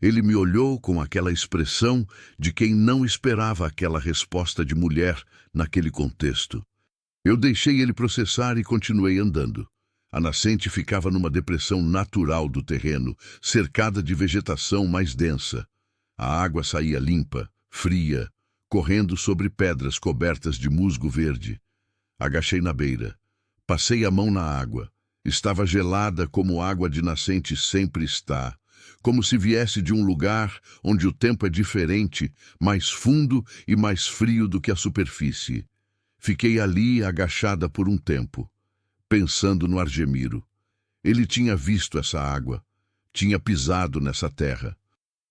Ele me olhou com aquela expressão de quem não esperava aquela resposta de mulher naquele contexto. Eu deixei ele processar e continuei andando. A nascente ficava numa depressão natural do terreno, cercada de vegetação mais densa. A água saía limpa, fria, correndo sobre pedras cobertas de musgo verde. Agachei na beira. Passei a mão na água. Estava gelada como água de nascente sempre está, como se viesse de um lugar onde o tempo é diferente, mais fundo e mais frio do que a superfície. Fiquei ali agachada por um tempo, pensando no Argemiro. Ele tinha visto essa água, tinha pisado nessa terra.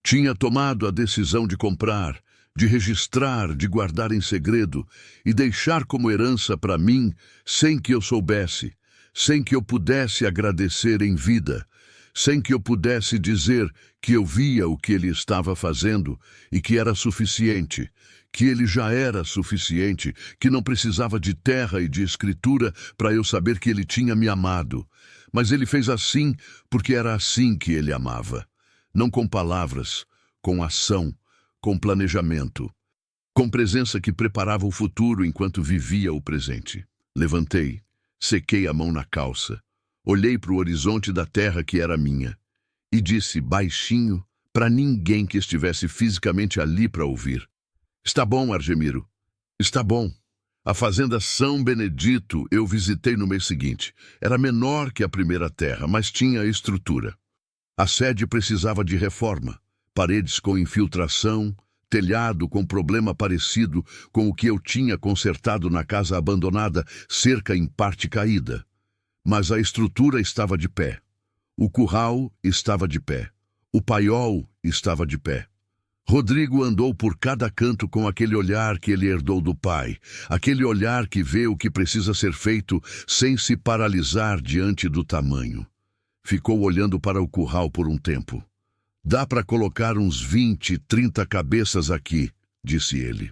Tinha tomado a decisão de comprar, de registrar, de guardar em segredo e deixar como herança para mim, sem que eu soubesse, sem que eu pudesse agradecer em vida, sem que eu pudesse dizer que eu via o que ele estava fazendo e que era suficiente, que ele já era suficiente, que não precisava de terra e de escritura para eu saber que ele tinha me amado. Mas ele fez assim porque era assim que ele amava. Não com palavras, com ação, com planejamento, com presença que preparava o futuro enquanto vivia o presente. Levantei, sequei a mão na calça, olhei para o horizonte da terra que era minha e disse baixinho para ninguém que estivesse fisicamente ali para ouvir: "Está bom, Argemiro, está bom." A fazenda São Benedito eu visitei no mês seguinte. Era menor que a primeira terra, mas tinha estrutura. A sede precisava de reforma, paredes com infiltração, telhado com problema parecido com o que eu tinha consertado na casa abandonada, cerca em parte caída. Mas a estrutura estava de pé. O curral estava de pé. O paiol estava de pé. Rodrigo andou por cada canto com aquele olhar que ele herdou do pai, aquele olhar que vê o que precisa ser feito sem se paralisar diante do tamanho. Ficou olhando para o curral por um tempo. "Dá para colocar uns 20, 30 cabeças aqui", disse ele.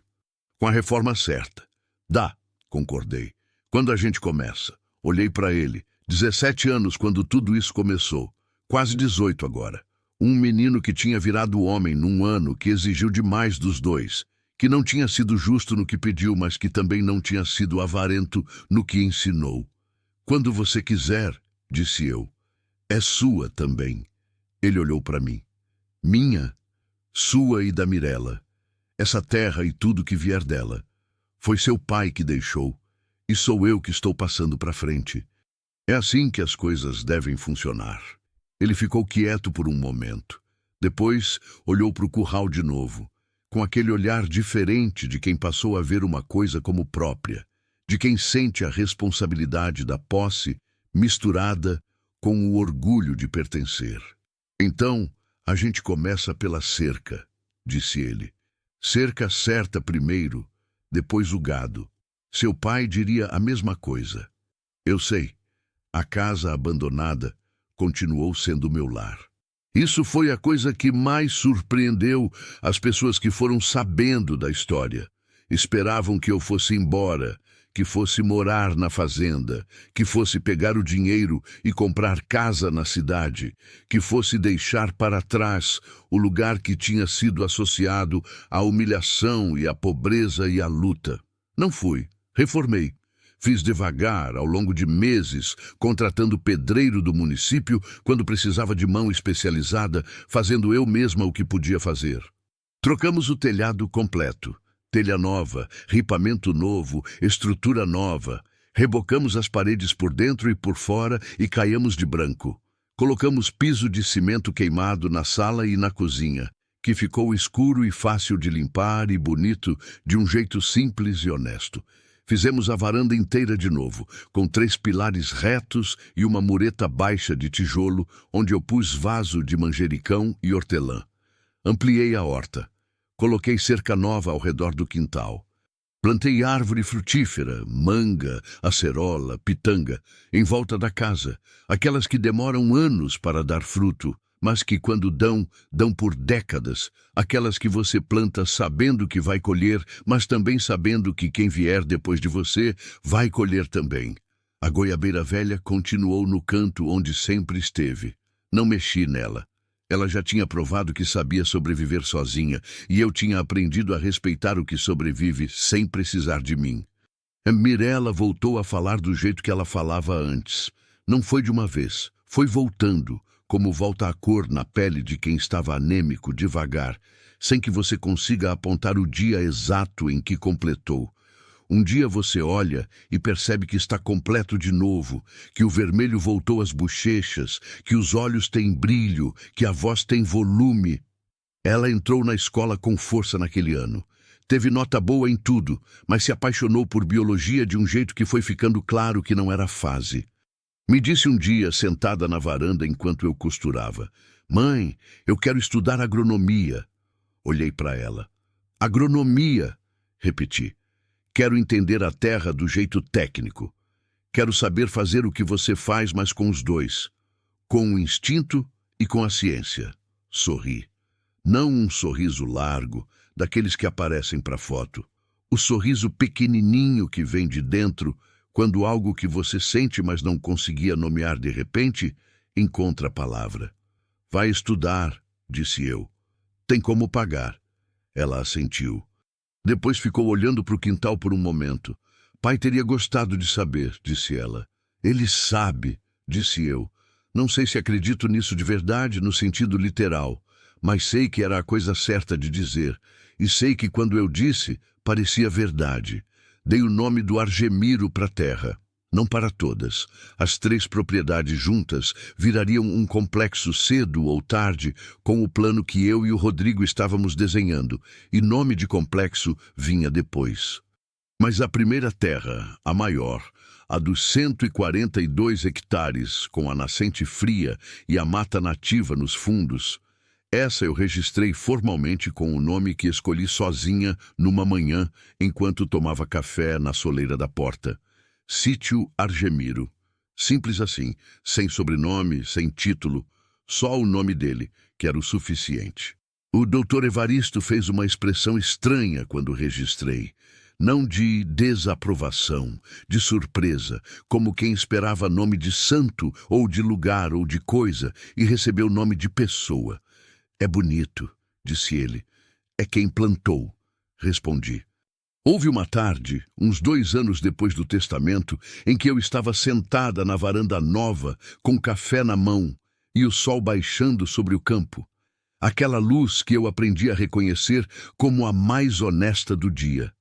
"Com a reforma certa." "Dá", concordei. "Quando a gente começa?" Olhei para ele. 17 anos quando tudo isso começou. Quase 18 agora. Um menino que tinha virado homem num ano que exigiu demais dos dois, que não tinha sido justo no que pediu, mas que também não tinha sido avarento no que ensinou. "Quando você quiser", disse eu. "É sua também." Ele olhou para mim. "Minha, sua e da Mirella. Essa terra e tudo que vier dela. Foi seu pai que deixou, e sou eu que estou passando para frente. É assim que as coisas devem funcionar." Ele ficou quieto por um momento. Depois olhou para o curral de novo, com aquele olhar diferente de quem passou a ver uma coisa como própria, de quem sente a responsabilidade da posse misturada com o orgulho de pertencer. "Então, a gente começa pela cerca", disse ele. "Cerca certa primeiro, depois o gado." Seu pai diria a mesma coisa. Eu sei. A casa abandonada continuou sendo meu lar. Isso foi a coisa que mais surpreendeu as pessoas que foram sabendo da história. Esperavam que eu fosse embora, que fosse morar na fazenda, que fosse pegar o dinheiro e comprar casa na cidade, que fosse deixar para trás o lugar que tinha sido associado à humilhação e à pobreza e à luta. Não fui. Reformei. Fiz devagar, ao longo de meses, contratando pedreiro do município quando precisava de mão especializada, fazendo eu mesma o que podia fazer. Trocamos o telhado completo. Telha nova, ripamento novo, estrutura nova. Rebocamos as paredes por dentro e por fora e caiamos de branco. Colocamos piso de cimento queimado na sala e na cozinha, que ficou escuro e fácil de limpar e bonito de um jeito simples e honesto. Fizemos a varanda inteira de novo, com 3 pilares retos e uma mureta baixa de tijolo, onde eu pus vaso de manjericão e hortelã. Ampliei a horta. Coloquei cerca nova ao redor do quintal. Plantei árvore frutífera, manga, acerola, pitanga, em volta da casa, aquelas que demoram anos para dar fruto, mas que quando dão por décadas, aquelas que você planta sabendo que vai colher, mas também sabendo que quem vier depois de você vai colher também. A goiabeira velha continuou no canto onde sempre esteve. Não mexi nela. Ela já tinha provado que sabia sobreviver sozinha, e eu tinha aprendido a respeitar o que sobrevive sem precisar de mim. Mirella voltou a falar do jeito que ela falava antes. Não foi de uma vez, foi voltando, como volta a cor na pele de quem estava anêmico devagar, sem que você consiga apontar o dia exato em que completou. Um dia você olha e percebe que está completo de novo, que o vermelho voltou às bochechas, que os olhos têm brilho, que a voz tem volume. Ela entrou na escola com força naquele ano. Teve nota boa em tudo, mas se apaixonou por biologia de um jeito que foi ficando claro que não era fase. Me disse um dia, sentada na varanda enquanto eu costurava: "Mãe, eu quero estudar agronomia." Olhei para ela. "Agronomia", repeti. "Quero entender a terra do jeito técnico. Quero saber fazer o que você faz, mas com os dois. Com o instinto e com a ciência." Sorri. Não um sorriso largo, daqueles que aparecem para foto. O sorriso pequenininho que vem de dentro, quando algo que você sente, mas não conseguia nomear de repente, encontra a palavra. "Vai estudar", disse eu. "Tem como pagar." Ela assentiu. Depois ficou olhando para o quintal por um momento. "Pai teria gostado de saber", disse ela. "Ele sabe", disse eu. Não sei se acredito nisso de verdade, no sentido literal, mas sei que era a coisa certa de dizer, e sei que quando eu disse, parecia verdade. Dei o nome do Argemiro para a terra. Não para todas. As 3 propriedades juntas virariam um complexo cedo ou tarde, com o plano que eu e o Rodrigo estávamos desenhando, e nome de complexo vinha depois. Mas a primeira terra, a maior, a dos 142 hectares, com a nascente fria e a mata nativa nos fundos, essa eu registrei formalmente com o nome que escolhi sozinha numa manhã, enquanto tomava café na soleira da porta. Sítio Argemiro. Simples assim, sem sobrenome, sem título, só o nome dele, que era o suficiente. O Dr. Evaristo fez uma expressão estranha quando registrei. Não de desaprovação, de surpresa, como quem esperava nome de santo, ou de lugar, ou de coisa, e recebeu nome de pessoa. "É bonito", disse ele. "É quem plantou", respondi. Houve uma tarde, uns 2 anos depois do testamento, em que eu estava sentada na varanda nova, com café na mão, e o sol baixando sobre o campo. Aquela luz que eu aprendi a reconhecer como a mais honesta do dia.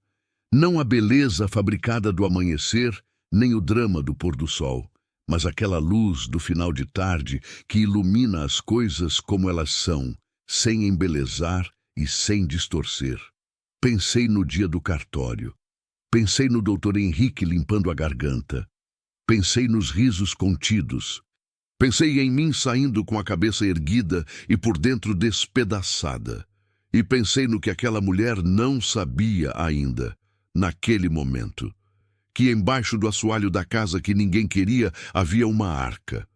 Não a beleza fabricada do amanhecer, nem o drama do pôr do sol, mas aquela luz do final de tarde que ilumina as coisas como elas são, sem embelezar e sem distorcer. Pensei no dia do cartório. Pensei no Dr. Henrique limpando a garganta. Pensei nos risos contidos. Pensei em mim saindo com a cabeça erguida e por dentro despedaçada. E pensei no que aquela mulher não sabia ainda, naquele momento. Que embaixo do assoalho da casa que ninguém queria havia uma arca.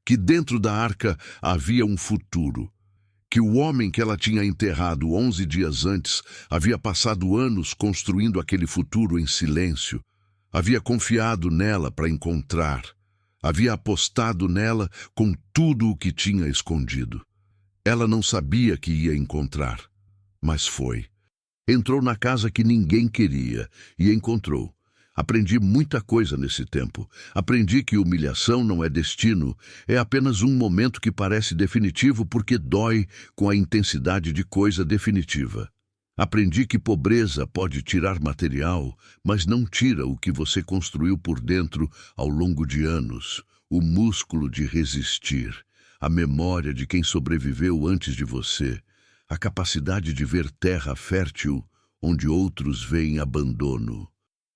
Que dentro da arca havia um futuro. Que o homem que ela tinha enterrado 11 dias antes havia passado anos construindo aquele futuro em silêncio. Havia confiado nela para encontrar. Havia apostado nela com tudo o que tinha escondido. Ela não sabia que ia encontrar, mas foi. Entrou na casa que ninguém queria e encontrou. Aprendi muita coisa nesse tempo. Aprendi que humilhação não é destino, é apenas um momento que parece definitivo porque dói com a intensidade de coisa definitiva. Aprendi que pobreza pode tirar material, mas não tira o que você construiu por dentro ao longo de anos, o músculo de resistir, a memória de quem sobreviveu antes de você, a capacidade de ver terra fértil onde outros veem abandono.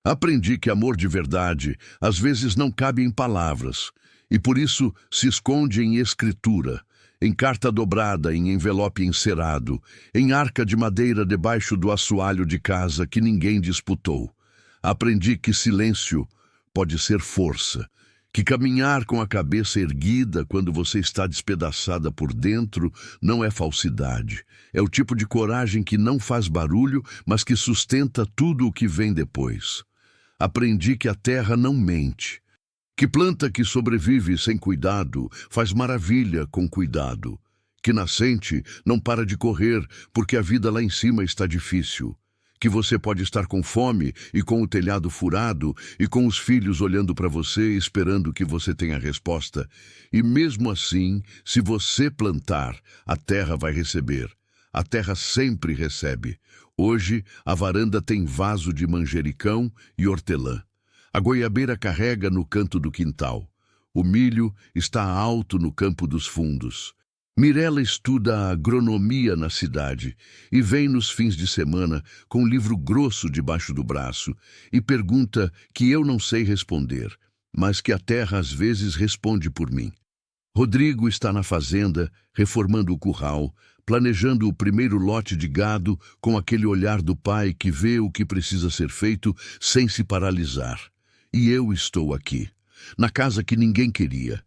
Aprendi que amor de verdade às vezes não cabe em palavras, e por isso se esconde em escritura, em carta dobrada, em envelope encerado, em arca de madeira debaixo do assoalho de casa que ninguém disputou. Aprendi que silêncio pode ser força, que caminhar com a cabeça erguida quando você está despedaçada por dentro não é falsidade. É o tipo de coragem que não faz barulho, mas que sustenta tudo o que vem depois. Aprendi que a terra não mente, que planta que sobrevive sem cuidado faz maravilha com cuidado, que nascente não para de correr porque a vida lá em cima está difícil, que você pode estar com fome e com o telhado furado e com os filhos olhando para você esperando que você tenha a resposta. E mesmo assim, se você plantar, a terra vai receber. A terra sempre recebe. Hoje, a varanda tem vaso de manjericão e hortelã. A goiabeira carrega no canto do quintal. O milho está alto no campo dos fundos. Mirella estuda agronomia na cidade e vem nos fins de semana com um livro grosso debaixo do braço e pergunta que eu não sei responder, mas que a terra às vezes responde por mim. Rodrigo está na fazenda, reformando o curral, planejando o primeiro lote de gado com aquele olhar do pai que vê o que precisa ser feito sem se paralisar. E eu estou aqui, na casa que ninguém queria,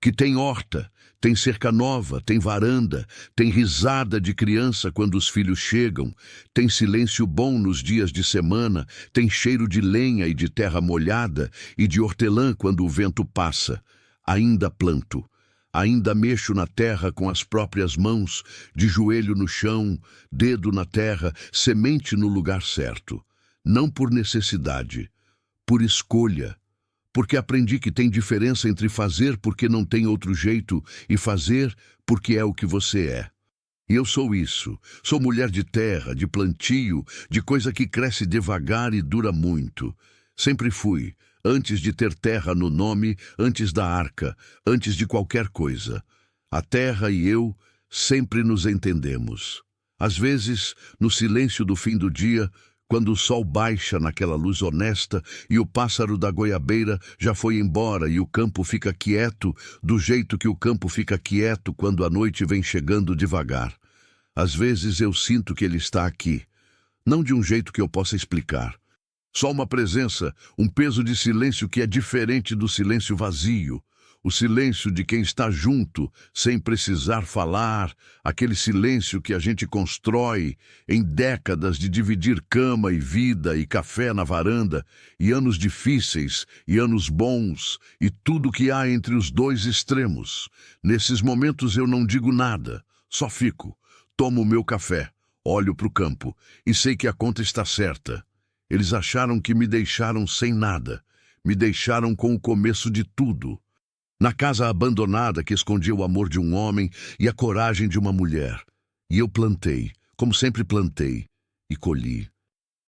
que tem horta, tem cerca nova, tem varanda, tem risada de criança quando os filhos chegam, tem silêncio bom nos dias de semana, tem cheiro de lenha e de terra molhada e de hortelã quando o vento passa. Ainda planto, ainda mexo na terra com as próprias mãos, de joelho no chão, dedo na terra, semente no lugar certo. Não por necessidade, por escolha. Porque aprendi que tem diferença entre fazer porque não tem outro jeito e fazer porque é o que você é. E eu sou isso. Sou mulher de terra, de plantio, de coisa que cresce devagar e dura muito. Sempre fui, antes de ter terra no nome, antes da arca, antes de qualquer coisa. A terra e eu sempre nos entendemos. Às vezes, no silêncio do fim do dia, quando o sol baixa naquela luz honesta e o pássaro da goiabeira já foi embora e o campo fica quieto, do jeito que o campo fica quieto quando a noite vem chegando devagar. Às vezes eu sinto que ele está aqui, não de um jeito que eu possa explicar. Só uma presença, um peso de silêncio que é diferente do silêncio vazio. O silêncio de quem está junto, sem precisar falar, aquele silêncio que a gente constrói em décadas de dividir cama e vida e café na varanda, e anos difíceis e anos bons, e tudo que há entre os dois extremos. Nesses momentos eu não digo nada, só fico, tomo o meu café, olho para o campo e sei que a conta está certa. Eles acharam que me deixaram sem nada, me deixaram com o começo de tudo. Na casa abandonada que escondia o amor de um homem e a coragem de uma mulher. E eu plantei, como sempre plantei, e colhi.